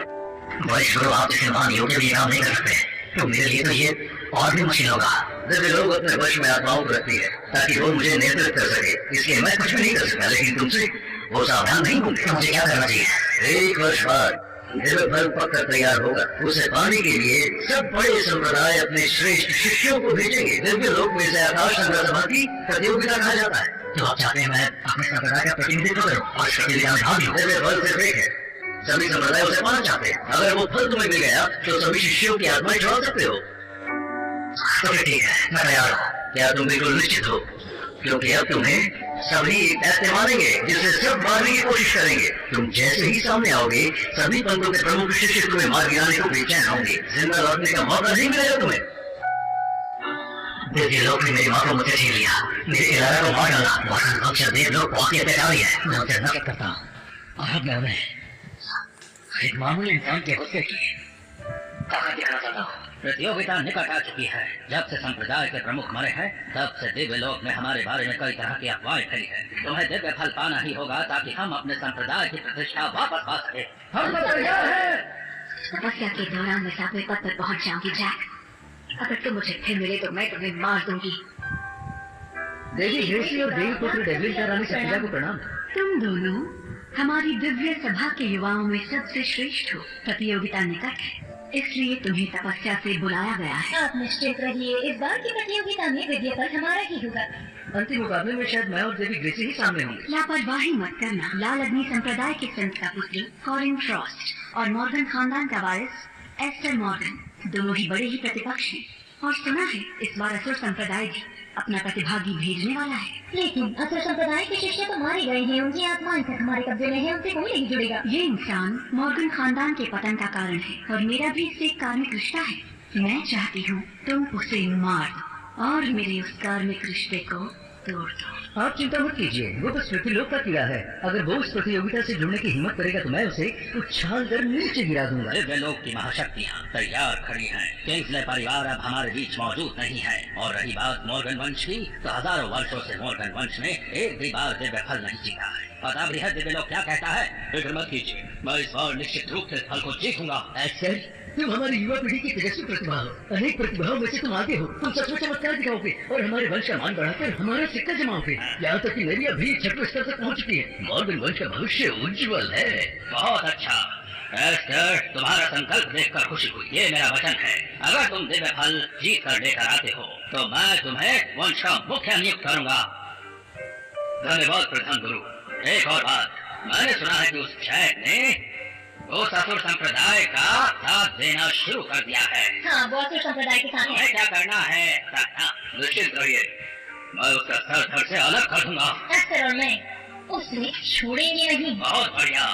मनुष्य आप जैसे महान योगी भी काम नहीं कर सकते, तो मेरे लिए तो ये और भी मुश्किल होगा। दिव्य लोग अपने वश में आत्माओं को रखती है ताकि वो मुझे नियंत्रित कर सके, इसलिए मैं कुछ भी नहीं कर सकता। लेकिन तुमसे वो सावधान नहीं होंगे। मुझे क्या करना चाहिए? 1 वर्ष बाद दिव्य फल पककर तैयार होगा, उसे पाने के लिए सब बड़े संप्रदाय अपने श्रेष्ठ शिष्यों को भेजेंगे। दिव्य लोक में से आकाश संग्रह समाधि प्रतियोगिता कहा जाता है। तो आप चाहते हैं मैं अपने संप्रदाय का प्रतिनिधित्व करूं और इसके लिए भाग लूं? दिव्य फल सिर्फ एक है, सभी संप्रदाय उसे पाना चाहते हैं। अगर वो फल तुम्हें मिल गया तो सभी शिष्यों की आत्माएं छुड़ा सकते हो। तो ठीक है, मैं तैयार हूँ। क्या तुम बिल्कुल निश्चित हो? क्योंकि अब तुम्हें सभी ऐसे मारेंगे जिससे सब मारने की कोशिश करेंगे। तुम जैसे ही सामने आओगे सभी पंथों के प्रमुख शिष्य तुम्हें मार गिराने को बेचैन होंगे। जिंदा लौटने का मौका नहीं मिलेगा तुम्हें। दिव्य लोक ने मेरी माँ को मुझसे छीन लिया, मेरे इरादा को मार डाला। वरना अक्षर देव लोग वाकई पे डाली है। मैं उसे नफरत करता हूँ और अब मैं उन्हें एक मामूली इंसान के गुस्से की ताकत दिखाना चाहता हूँ। प्रतियोगिता निकट आ चुकी है। जब से संप्रदाय के प्रमुख मरे हैं तब से दिव्य लोक में हमारे बारे में कई तरह की अफवाहें फैली है। तुम्हें दिव्य फल पाना ही होगा ताकि हम अपने संप्रदाय की प्रतिष्ठा वापस पा सके। हम सब तैयार हैं। तपस्या के दौरान मैं 7वें पद पर पहुंच जाऊंगी जैक। अगर तुम मुझे फिर मिले तो मैं तुम्हें मार दूंगी। देवी ग्रेसी और देवी पुत्र डेवलिन का रानी सफिया को प्रणाम। तुम दोनों हमारी दिव्य सभा के युवाओं में सबसे श्रेष्ठ हो। प्रतियोगिता निकट है, इसलिए तुम्हें तपस्या से बुलाया गया है। आप निश्चित रहिए, इस बार की प्रतियोगिता में विजय पर हमारा ही होगा। अंतिम मुकाबले में शायद मैं और देवी ग्रेसी ही सामने होंगे। लापरवाही मत करना। लाल अग्नि संप्रदाय के संत का पुत्र कॉरिन फ्रॉस्ट और मॉर्गन खानदान का वारिस एस्टर मॉर्गन दोनों ही बड़े ही प्रतिपक्ष हैं। और सुना है इस बार असुर संप्रदाय भी अपना प्रतिभागी भेजने वाला है। लेकिन असुर संप्रदाय के शिष्य तो मारे गए हैं, उनकी आत्माएं तक हमारे कब्जे में है, उनसे कोई नहीं जुड़ेगा। ये इंसान मॉर्गन खानदान के पतन का कारण है और मेरा भी इससे एक कार्मिक रिश्ता है। मैं चाहती हूँ तुम उसे मार दो और मेरे उस कार्मिक रिश्ते को तोड़ दो। आप चिंता मत कीजिए, वो तो स्मृति लोक का कीड़ा है। अगर वो उस प्रतियोगिता से जुड़ने की हिम्मत करेगा तो मैं उसे उछाल कर नीचे गिरा दूंगा। दिव्य लोक की महाशक्तियाँ तैयार खड़ी हैं। किंग्सले परिवार अब हमारे बीच मौजूद नहीं है। और रही बात मॉर्गन वंश की, तो हजारों वर्षों से मॉर्गन वंश ने एक भी बार दिव्य फल नहीं जीता है। पता भी है दिव्य लोक क्या कहता है? फिक्र मत कीजिए, मैं इस बार निश्चित रूप से फल को जीतूंगा। तुम हमारी युवा पीढ़ी की तेजस्वी प्रतिभा हो। अनेक प्रतिभाओं में से तुम आगे हो। तुम सच में चमत्कार दिखाओगे और हमारे वंश का मान बढ़ाकर हमारा सिक्का जमाओगे। यहाँ तक कि मेरी अभी 6वें स्तर तक पहुँच चुकी है। मॉर्गन वंश का भविष्य उज्जवल है। बहुत अच्छा एस्टर, तुम्हारा संकल्प देखकर खुशी हुई। ये मेरा वचन है, अगर तुम दिव्य फल जीत कर लेकर आते हो तो मैं तुम्हें वंश का मुखिया नियुक्त करूंगा। धन्यवाद प्रधान गुरु। एक और बात, मैंने सुना है कि उस जैक ने उस असुर संप्रदाय का साथ देना शुरू कर दिया है। हाँ, वो असुर संप्रदाय के साथ तुम्हें क्या करना है? निश्चित रहिए, मैं उसका सर धड़ से अलग कर दूंगा। एस्टर और मैं उसे छोड़ेंगे नहीं। बहुत बढ़िया।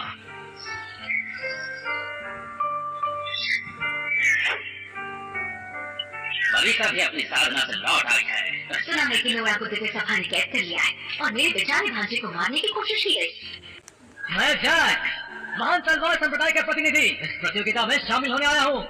बबीता भी अपनी साधना से लौट आई है। सुना है कि लोगों को दिव्य सभा ने कैद कर लिया है और मेरे बेचारे भांजे को मारने की कोशिश की गई। मैं जैक, महान तलवार संप्रदाय का प्रतिनिधि, इस प्रतियोगिता में शामिल होने आया हूँ।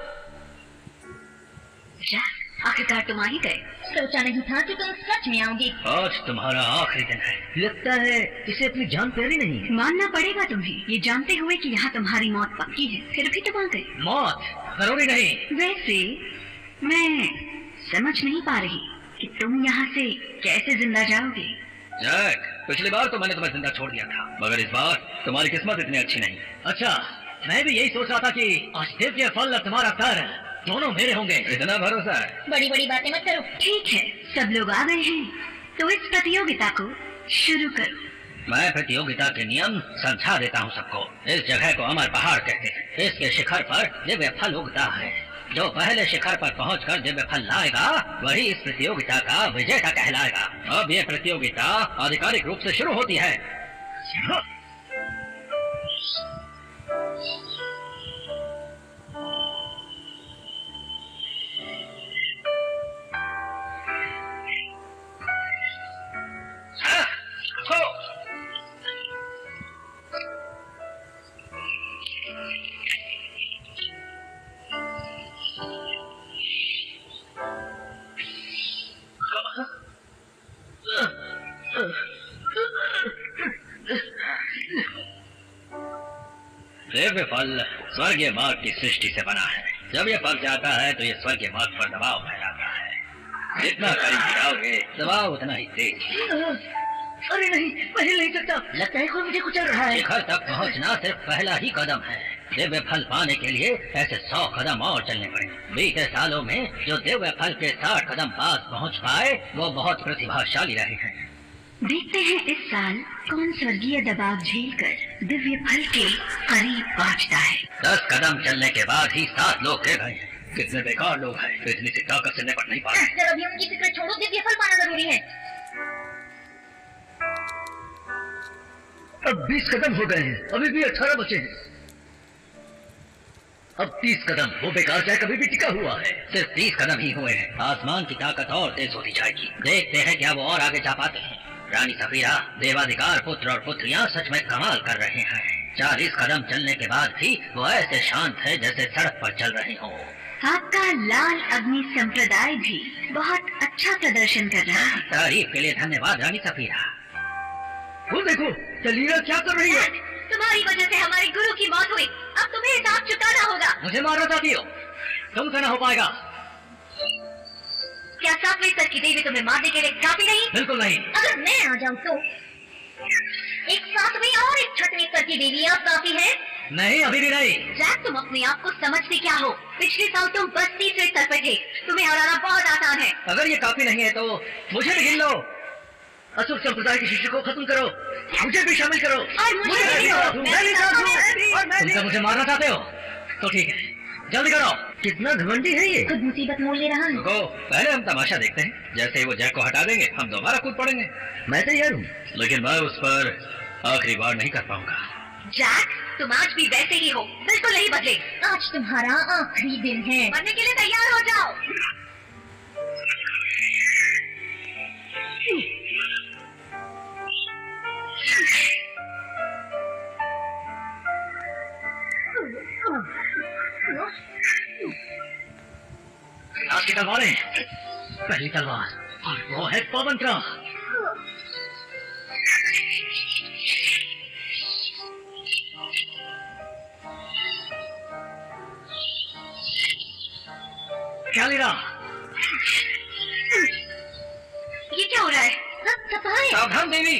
आखिरकार तुम आ ही गए। सोचा नहीं था कि तुम सच में आओगी। आज तुम्हारा आखिरी दिन है। लगता है इसे अपनी जान प्यारी नहीं है। मानना पड़ेगा तुम्हें, ये जानते हुए कि यहाँ तुम्हारी मौत पक्की है, फिर भी तुम आ गए। मौत जरूरी नहीं। वैसे मैं समझ नहीं पा रही कि तुम यहाँ से कैसे जिंदा जाओगे। जैक, पिछली बार तो मैंने तुम्हें जिंदा छोड़ दिया था, मगर इस बार तुम्हारी किस्मत इतनी अच्छी नहीं। अच्छा, मैं भी यही सोच रहा था कि आज दिव्य फल और तुम्हारा सर दोनों मेरे होंगे। इतना भरोसा है? बड़ी बड़ी बातें मत करो। ठीक है, सब लोग आ गए हैं तो इस प्रतियोगिता को शुरू करो। मैं प्रतियोगिता के नियम समझा देता हूँ सबको। इस जगह को अमर पहाड़ कहते हैं। इसके शिखर पर दिव्य फल उगता है। जो पहले शिखर पर पहुंचकर दिव्य फल लाएगा वही इस प्रतियोगिता का विजेता कहलाएगा। अब ये प्रतियोगिता आधिकारिक रूप से शुरू होती है। दिव्य फल स्वर्गीय मार्ग की सृष्टि से बना है। जब ये पक जाता है तो ये स्वर्गीय मार्ग पर दबाव फैलाता है। जितना करीब जाओगे दबाव उतना ही तेज। अरे नहीं, मैं हिल नहीं सकता। लगता है कोई मुझे कुचल रहा है। शिखर तक पहुंचना सिर्फ पहला ही कदम है। दिव्य फल पाने के लिए ऐसे 100 कदम और चलने पड़े। बीते सालों में जो दिव्य फल के 60 कदम पास पहुंच पाए वो बहुत प्रतिभाशाली रहे हैं। देखते हैं इस साल कौन स्वर्गीय दबाव झेलकर दिव्य फल के करीब पहुंचता है। 10 कदम चलने के बाद ही 7 लोग गिर गए हैं। कितने बेकार लोग हैं, इतनी सी ताकत से निपट नहीं पा रहे। एस्टर, अभी उनकी फिक्र छोड़ो, दिव्य फल पाना जरूरी है। अब 20 कदम हो गए हैं, अभी भी 18 बचे हैं। अब 30 कदम, वो बेकार चाहे कभी भी टिका हुआ है। सिर्फ 30 कदम ही हुए हैं, आसमान की ताकत और तेज होती जाएगी। देखते हैं क्या वो और आगे जा पाते हैं। रानी सफीरा, देवाधिकार पुत्र और पुत्रियां सच में कमाल कर रहे हैं। 40 कदम चलने के बाद भी वो ऐसे शांत है जैसे सड़क पर चल रहे हो। आपका लाल अग्नि संप्रदाय भी बहुत अच्छा प्रदर्शन कर रहा है। तारीफ के लिए धन्यवाद रानी सफीरा। वो देखो, जलीला क्या कर रही है? तुम्हारी वजह से हमारे गुरु की मौत हुई, अब तुम्हें हिसाब चुकाना होगा। मुझे मारना चाहती हो? तुमसे ना हो पाएगा। क्या 7वें स्तर की देवी तुम्हें मारने के लिए काफी नहीं? बिल्कुल नहीं। अगर मैं आ जाऊं तो एक 7वीं और एक 6वीं स्तर की देवियां काफी है? नहीं, अभी भी नहीं। जैक, तुम अपने आप को समझते क्या हो? पिछले साल तुम बस 3रे स्तर पर थे, तुम्हें हराना बहुत आसान है। अगर ये काफी नहीं है तो मुझे भी गिन लो। असुर संप्रदाय की शिष्य को खत्म करो, मुझे भी शामिल करो। और मुझे भी करो। तुम मुझे मारना चाहते हो? तो ठीक है, जल्दी करो। कितना घमंडी है ये। खुद मुसीबत मोल ले रहा है। रुको, पहले हम तमाशा देखते हैं। जैसे ही वो जैक को हटा देंगे हम दोबारा कूद पड़ेंगे। मैं तैयार हूँ, लेकिन मैं उस पर आखिरी बार नहीं कर पाऊंगा। जैक, तुम आज भी वैसे ही हो, बिल्कुल नहीं बदले। आज तुम्हारा आखिरी दिन है। मरने के लिए तैयार हो जाओ। आज की तलवारें, पहली तलवार और वो है पवंत्रा। क्या ले रहा? ये क्या हो रहा है? सावधान देवी।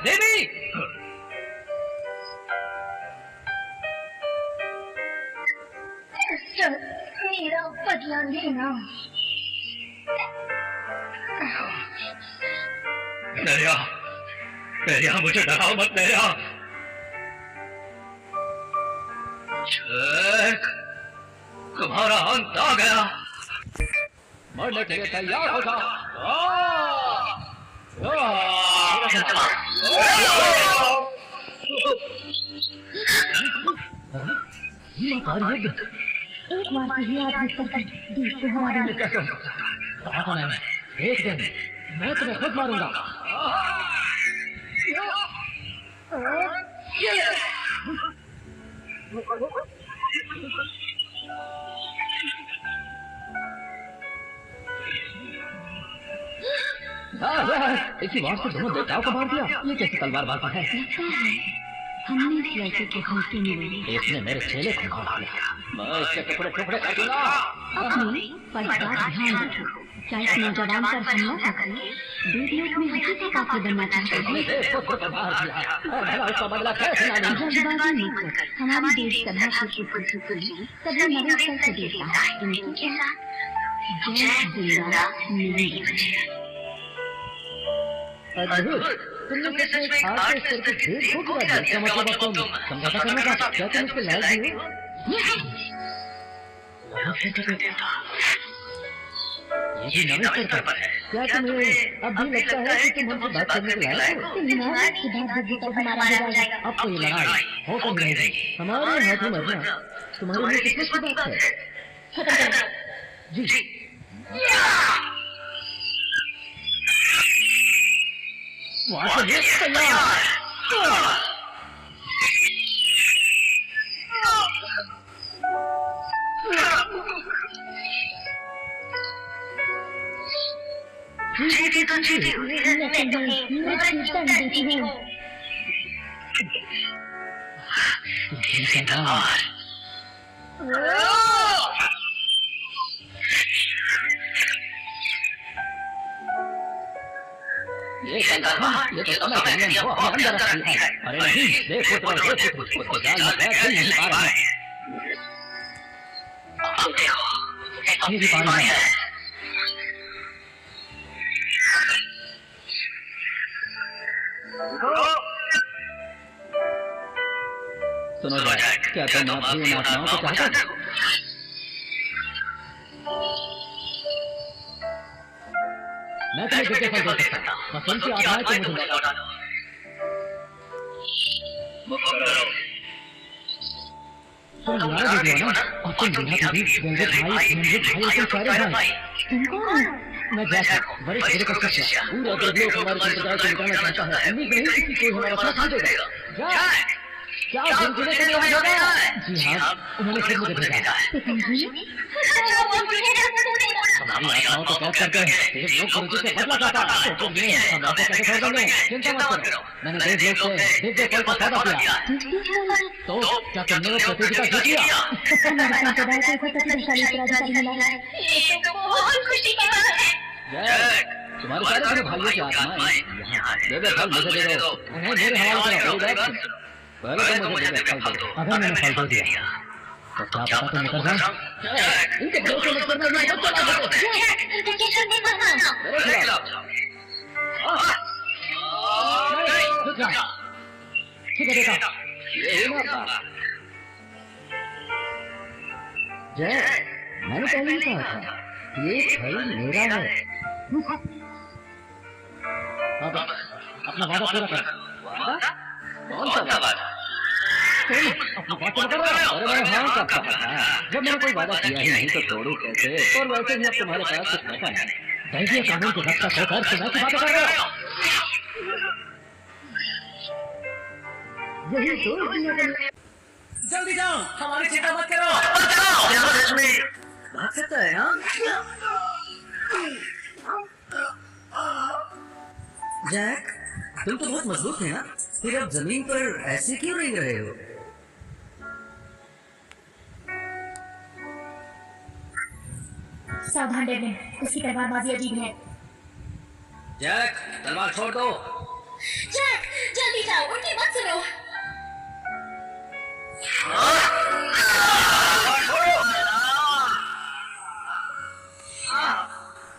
देवी, मेरा बदला लेना। दरिया, मुझे डराओ मत दरिया। जैक, तुम्हारा अंत आ गया। मरने के लिए तैयार हो जाओ। एक बार भी आदमी करके देश को हरा दे। कहा मैं एक दिन मैं तुम्हें खुद मारूंगा। इसी वार से दोनों देवताओं को मार दिया। ये कैसे तलवार बाज़ है? लगता है हमने इस लड़के को गलती मिली। इसने मेरे चेले को मार दिया। मैं इसके टुकड़े टुकड़े कर दूंगा। अपनी पर ध्यान रखो, क्या इस नौजवान पर हमला करके देवलोक में हकीकत काफी बनना चाहते हैं? उसका बदला कैसे ना लूं? जल्दबाजी मत कर। हमारी देश सभा के पुत्र सभी नवे स्तर के देवता हैं। इनके साथ जय जिंदा नहीं बचे। अद्भुत, तुमने सच में एक 8 स्तर के देव को गिरा दिया। इसका मतलब तुम समझौता करना चाहते हो? क्या तुम इसके लायक हो? ये नवे स्तर पर है। क्या तुम्हें अब भी लगता है कि तुम हमसे बात करने के लायक हो? हमारा हो जाएगा। अब तो ये लड़ाई हो तो नहीं रहेगी। हमारे हाथों मरना तुम्हारे लिए कितनी बड़ी बात है? जी। वहाँ से तैयार। जीती तो जीती हुई है, मैं तुम्हें मृत्यु दंड देती हूँ। ये तो समय का नियम वो हमारे अंदर रखती है। अरे नहीं, देखो तो उसको जाल में कैद नहीं पा रहा है। अब देखो, मेरी पानी है। सुनो जैक, क्या तुम अपनी आत्माओं को चाहते हो? मैं तुम्हें दिव्य फल दे सकता हूँ, बस उनकी आत्माएं को मुझे लौटा दो। तुम यार वीडियो ना, और तुम मेरा भी रंजित भाई सारे भाई। तुम कौन? मैं जैक वरिष्ठ मेडिकल शिष्य पूरा देवलोक हमारे संप्रदाय को मिटाना चाहता है। उम्मीद नहीं किसी कोई हमारा साथ देगा। जैक क्या गुरगुने के लिए होगा? जी हाँ, उन्होंने खुद मुझे भेजा। हमारी आत्माओं को कैद करके देवलोक गुरुजी से बदला चाहता है। तो तुम हम आपको कैसे छोड़ देंगे? चिंता मत करो, मैंने देवलोक से दिव्य फल का सौदा किया। तो क्या तुमने वो प्रतियोगिता जीत लिया? हमारे संप्रदाय को कोई प्रतिभाशाली उत्तराधिकारी मिला है। ये तो बहुत खुशी की बात है। जैक तुम्हारे सारे भाइयों की आत्माएं यहाँ दिव्य फल मुझे दे दो, उन्हें मेरे हवाले करो। पहले तो मुझे दिव्य फल दो। अगर मैंने फल दे दिया तो क्या पता तुम निकल जाओ। इनके भरोसे मत करना, मैं चला जाऊँ। इनका कैसे नहीं बनना? मेरे खिलाफ जाओ। ठीक है बेटा, ये ना जय, मैंने पहले ही कहा था ये फल मेरा है। अब अपना वादा पूरा कर। वादा? कौन सा वादा? अपनी बात तो करो। अरे मैंने हाँ कब कहा? जब मैंने कोई वादा किया ही नहीं तो तोड़ू कैसे? और वैसे भी अब तुम्हारे पास कुछ पैसा नहीं। दैवीय कानून की रक्षा होकर तुम ऐसी बातें कर रहे हो? यही तो जल्दी जाओ, हमारी चिंता मत करो। भाग सकता है हाँ? जैक तुम तो बहुत मजबूत है ना, फिर अब जमीन पर ऐसे क्यों रेंग रहे हो? सावधान डेविन, उसकी तलवारबाजी अजीब है। जैक तलवार छोड़ दो। जैक जल्दी जाओ, उनकी मत सुनो।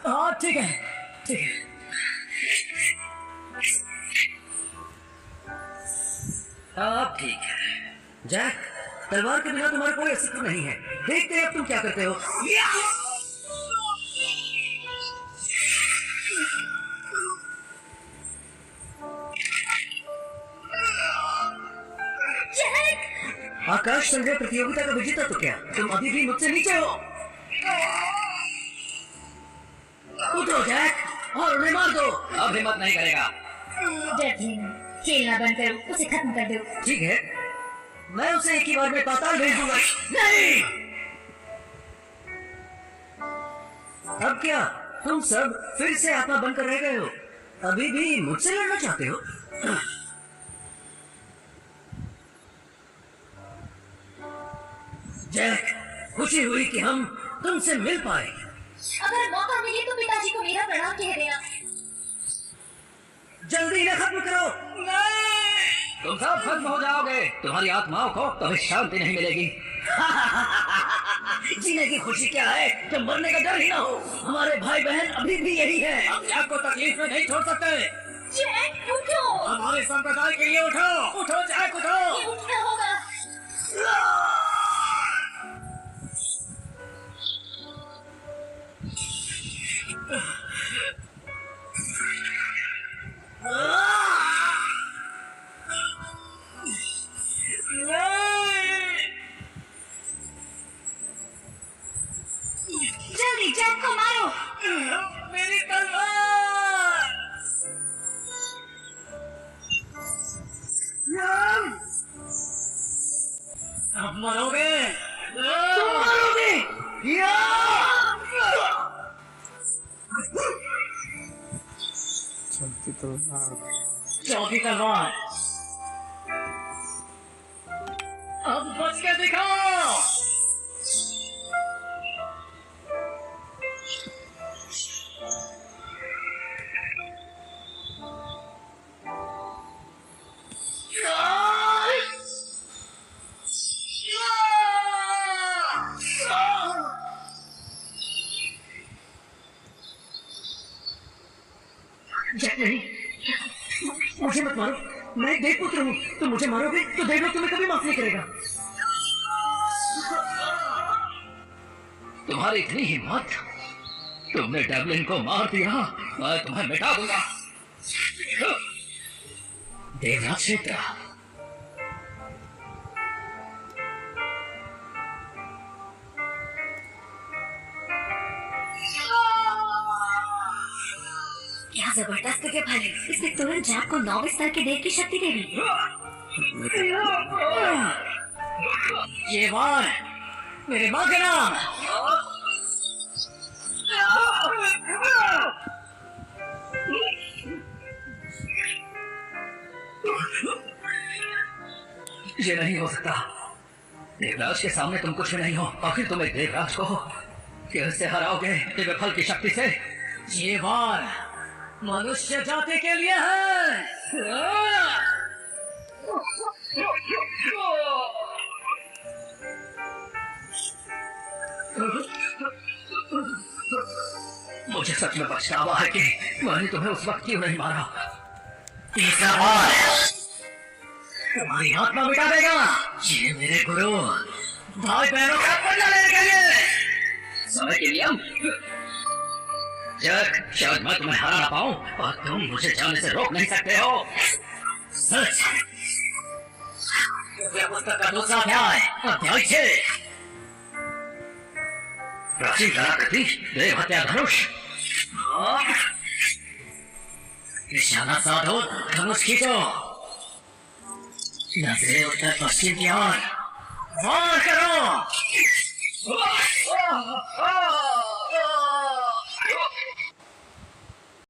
हाँ ठीक है, ठीक है। अब ठीक है जैक, तलवार के बिना तुम्हारा कोई अस्तित्व नहीं है। देखते हैं अब तुम क्या करते हो। आकाश संग्रह प्रतियोगिता का विजेता तो क्या तुम अभी भी मुझसे नीचे हो? उठो जैक और उन्हें मार दो। अब हिम्मत नहीं करेगा। डेविन, खेलना बंद करो, उसे खत्म कर दो। ठीक है, मैं उसे एक ही बार में पाताल भेज दूंगा। नहीं, अब क्या तुम सब फिर से आत्मा बनकर रह गए हो? अभी भी मुझसे लड़ना चाहते हो? जैक खुशी हुई कि हम तुमसे मिल पाए। अगर मौका मिले तो पिताजी को मेरा प्रणाम कह देना। जल्दी इन्हें खत्म करो। तुम सब खत्म हो जाओगे, तुम्हारी आत्माओं को कभी शांति नहीं मिलेगी। जीने की खुशी क्या है जब मरने का डर ही ना हो। हमारे भाई बहन अभी भी यही है। हम आपको तकलीफ में नहीं छोड़ सकते। जैक उठो, हमारे संप्रदाय के लिए उठो। उठो जैक उठो। ये उठना होगा। जल्दी जैक को मारो। मेरी तलवार। अब मरोगे। तुम मरोगे। चौथी तलवार। अब बच के दिखाओ। जैक नहीं, मुझे मत मारो। मैं देवपुत्र हूँ, तुम मुझे मारोगे तो देवलोक तुम्हें कभी माफ नहीं करेगा। तुम्हारी इतनी हिम्मत तुमने डेवलिन को मार दिया, मैं तुम्हें मिटा दूंगा। देवराज क्षेत्र क्या जबरदस्त है भाई, इसने तुरंत जैक को 9 स्तर के देव की शक्ति दे दी। ये वार मेरे माँ के नाम। ये नहीं हो सकता, देवराज के सामने तुम कुछ नहीं हो, आखिर तुम एक देवराज को कैसे हराओगे दिव्य फल की शक्ति से? ये वार मनुष्य जाति के लिए है। मुझे सच में पछतावा है कि मैंने तुम्हें उस वक्त क्यों नहीं मारा। तीसरा वार तुम्हारी आत्मा मिटा देगा। ये मेरे गुरु भाई बहनों का बदला लेने के लिए समय के नियम। शायद मैं तुम्हें हरा ना पाऊं और तुम मुझे जाने से रोक नहीं सकते हो। सच। पुस्तक का दूसरा अध्याय, अध्याय 6। प्राचीन कलाकृति देव हत्या धनुष। निशाना साधो, धनुष खींचो, नजरें उत्तर पश्चिम की ओर वार करो।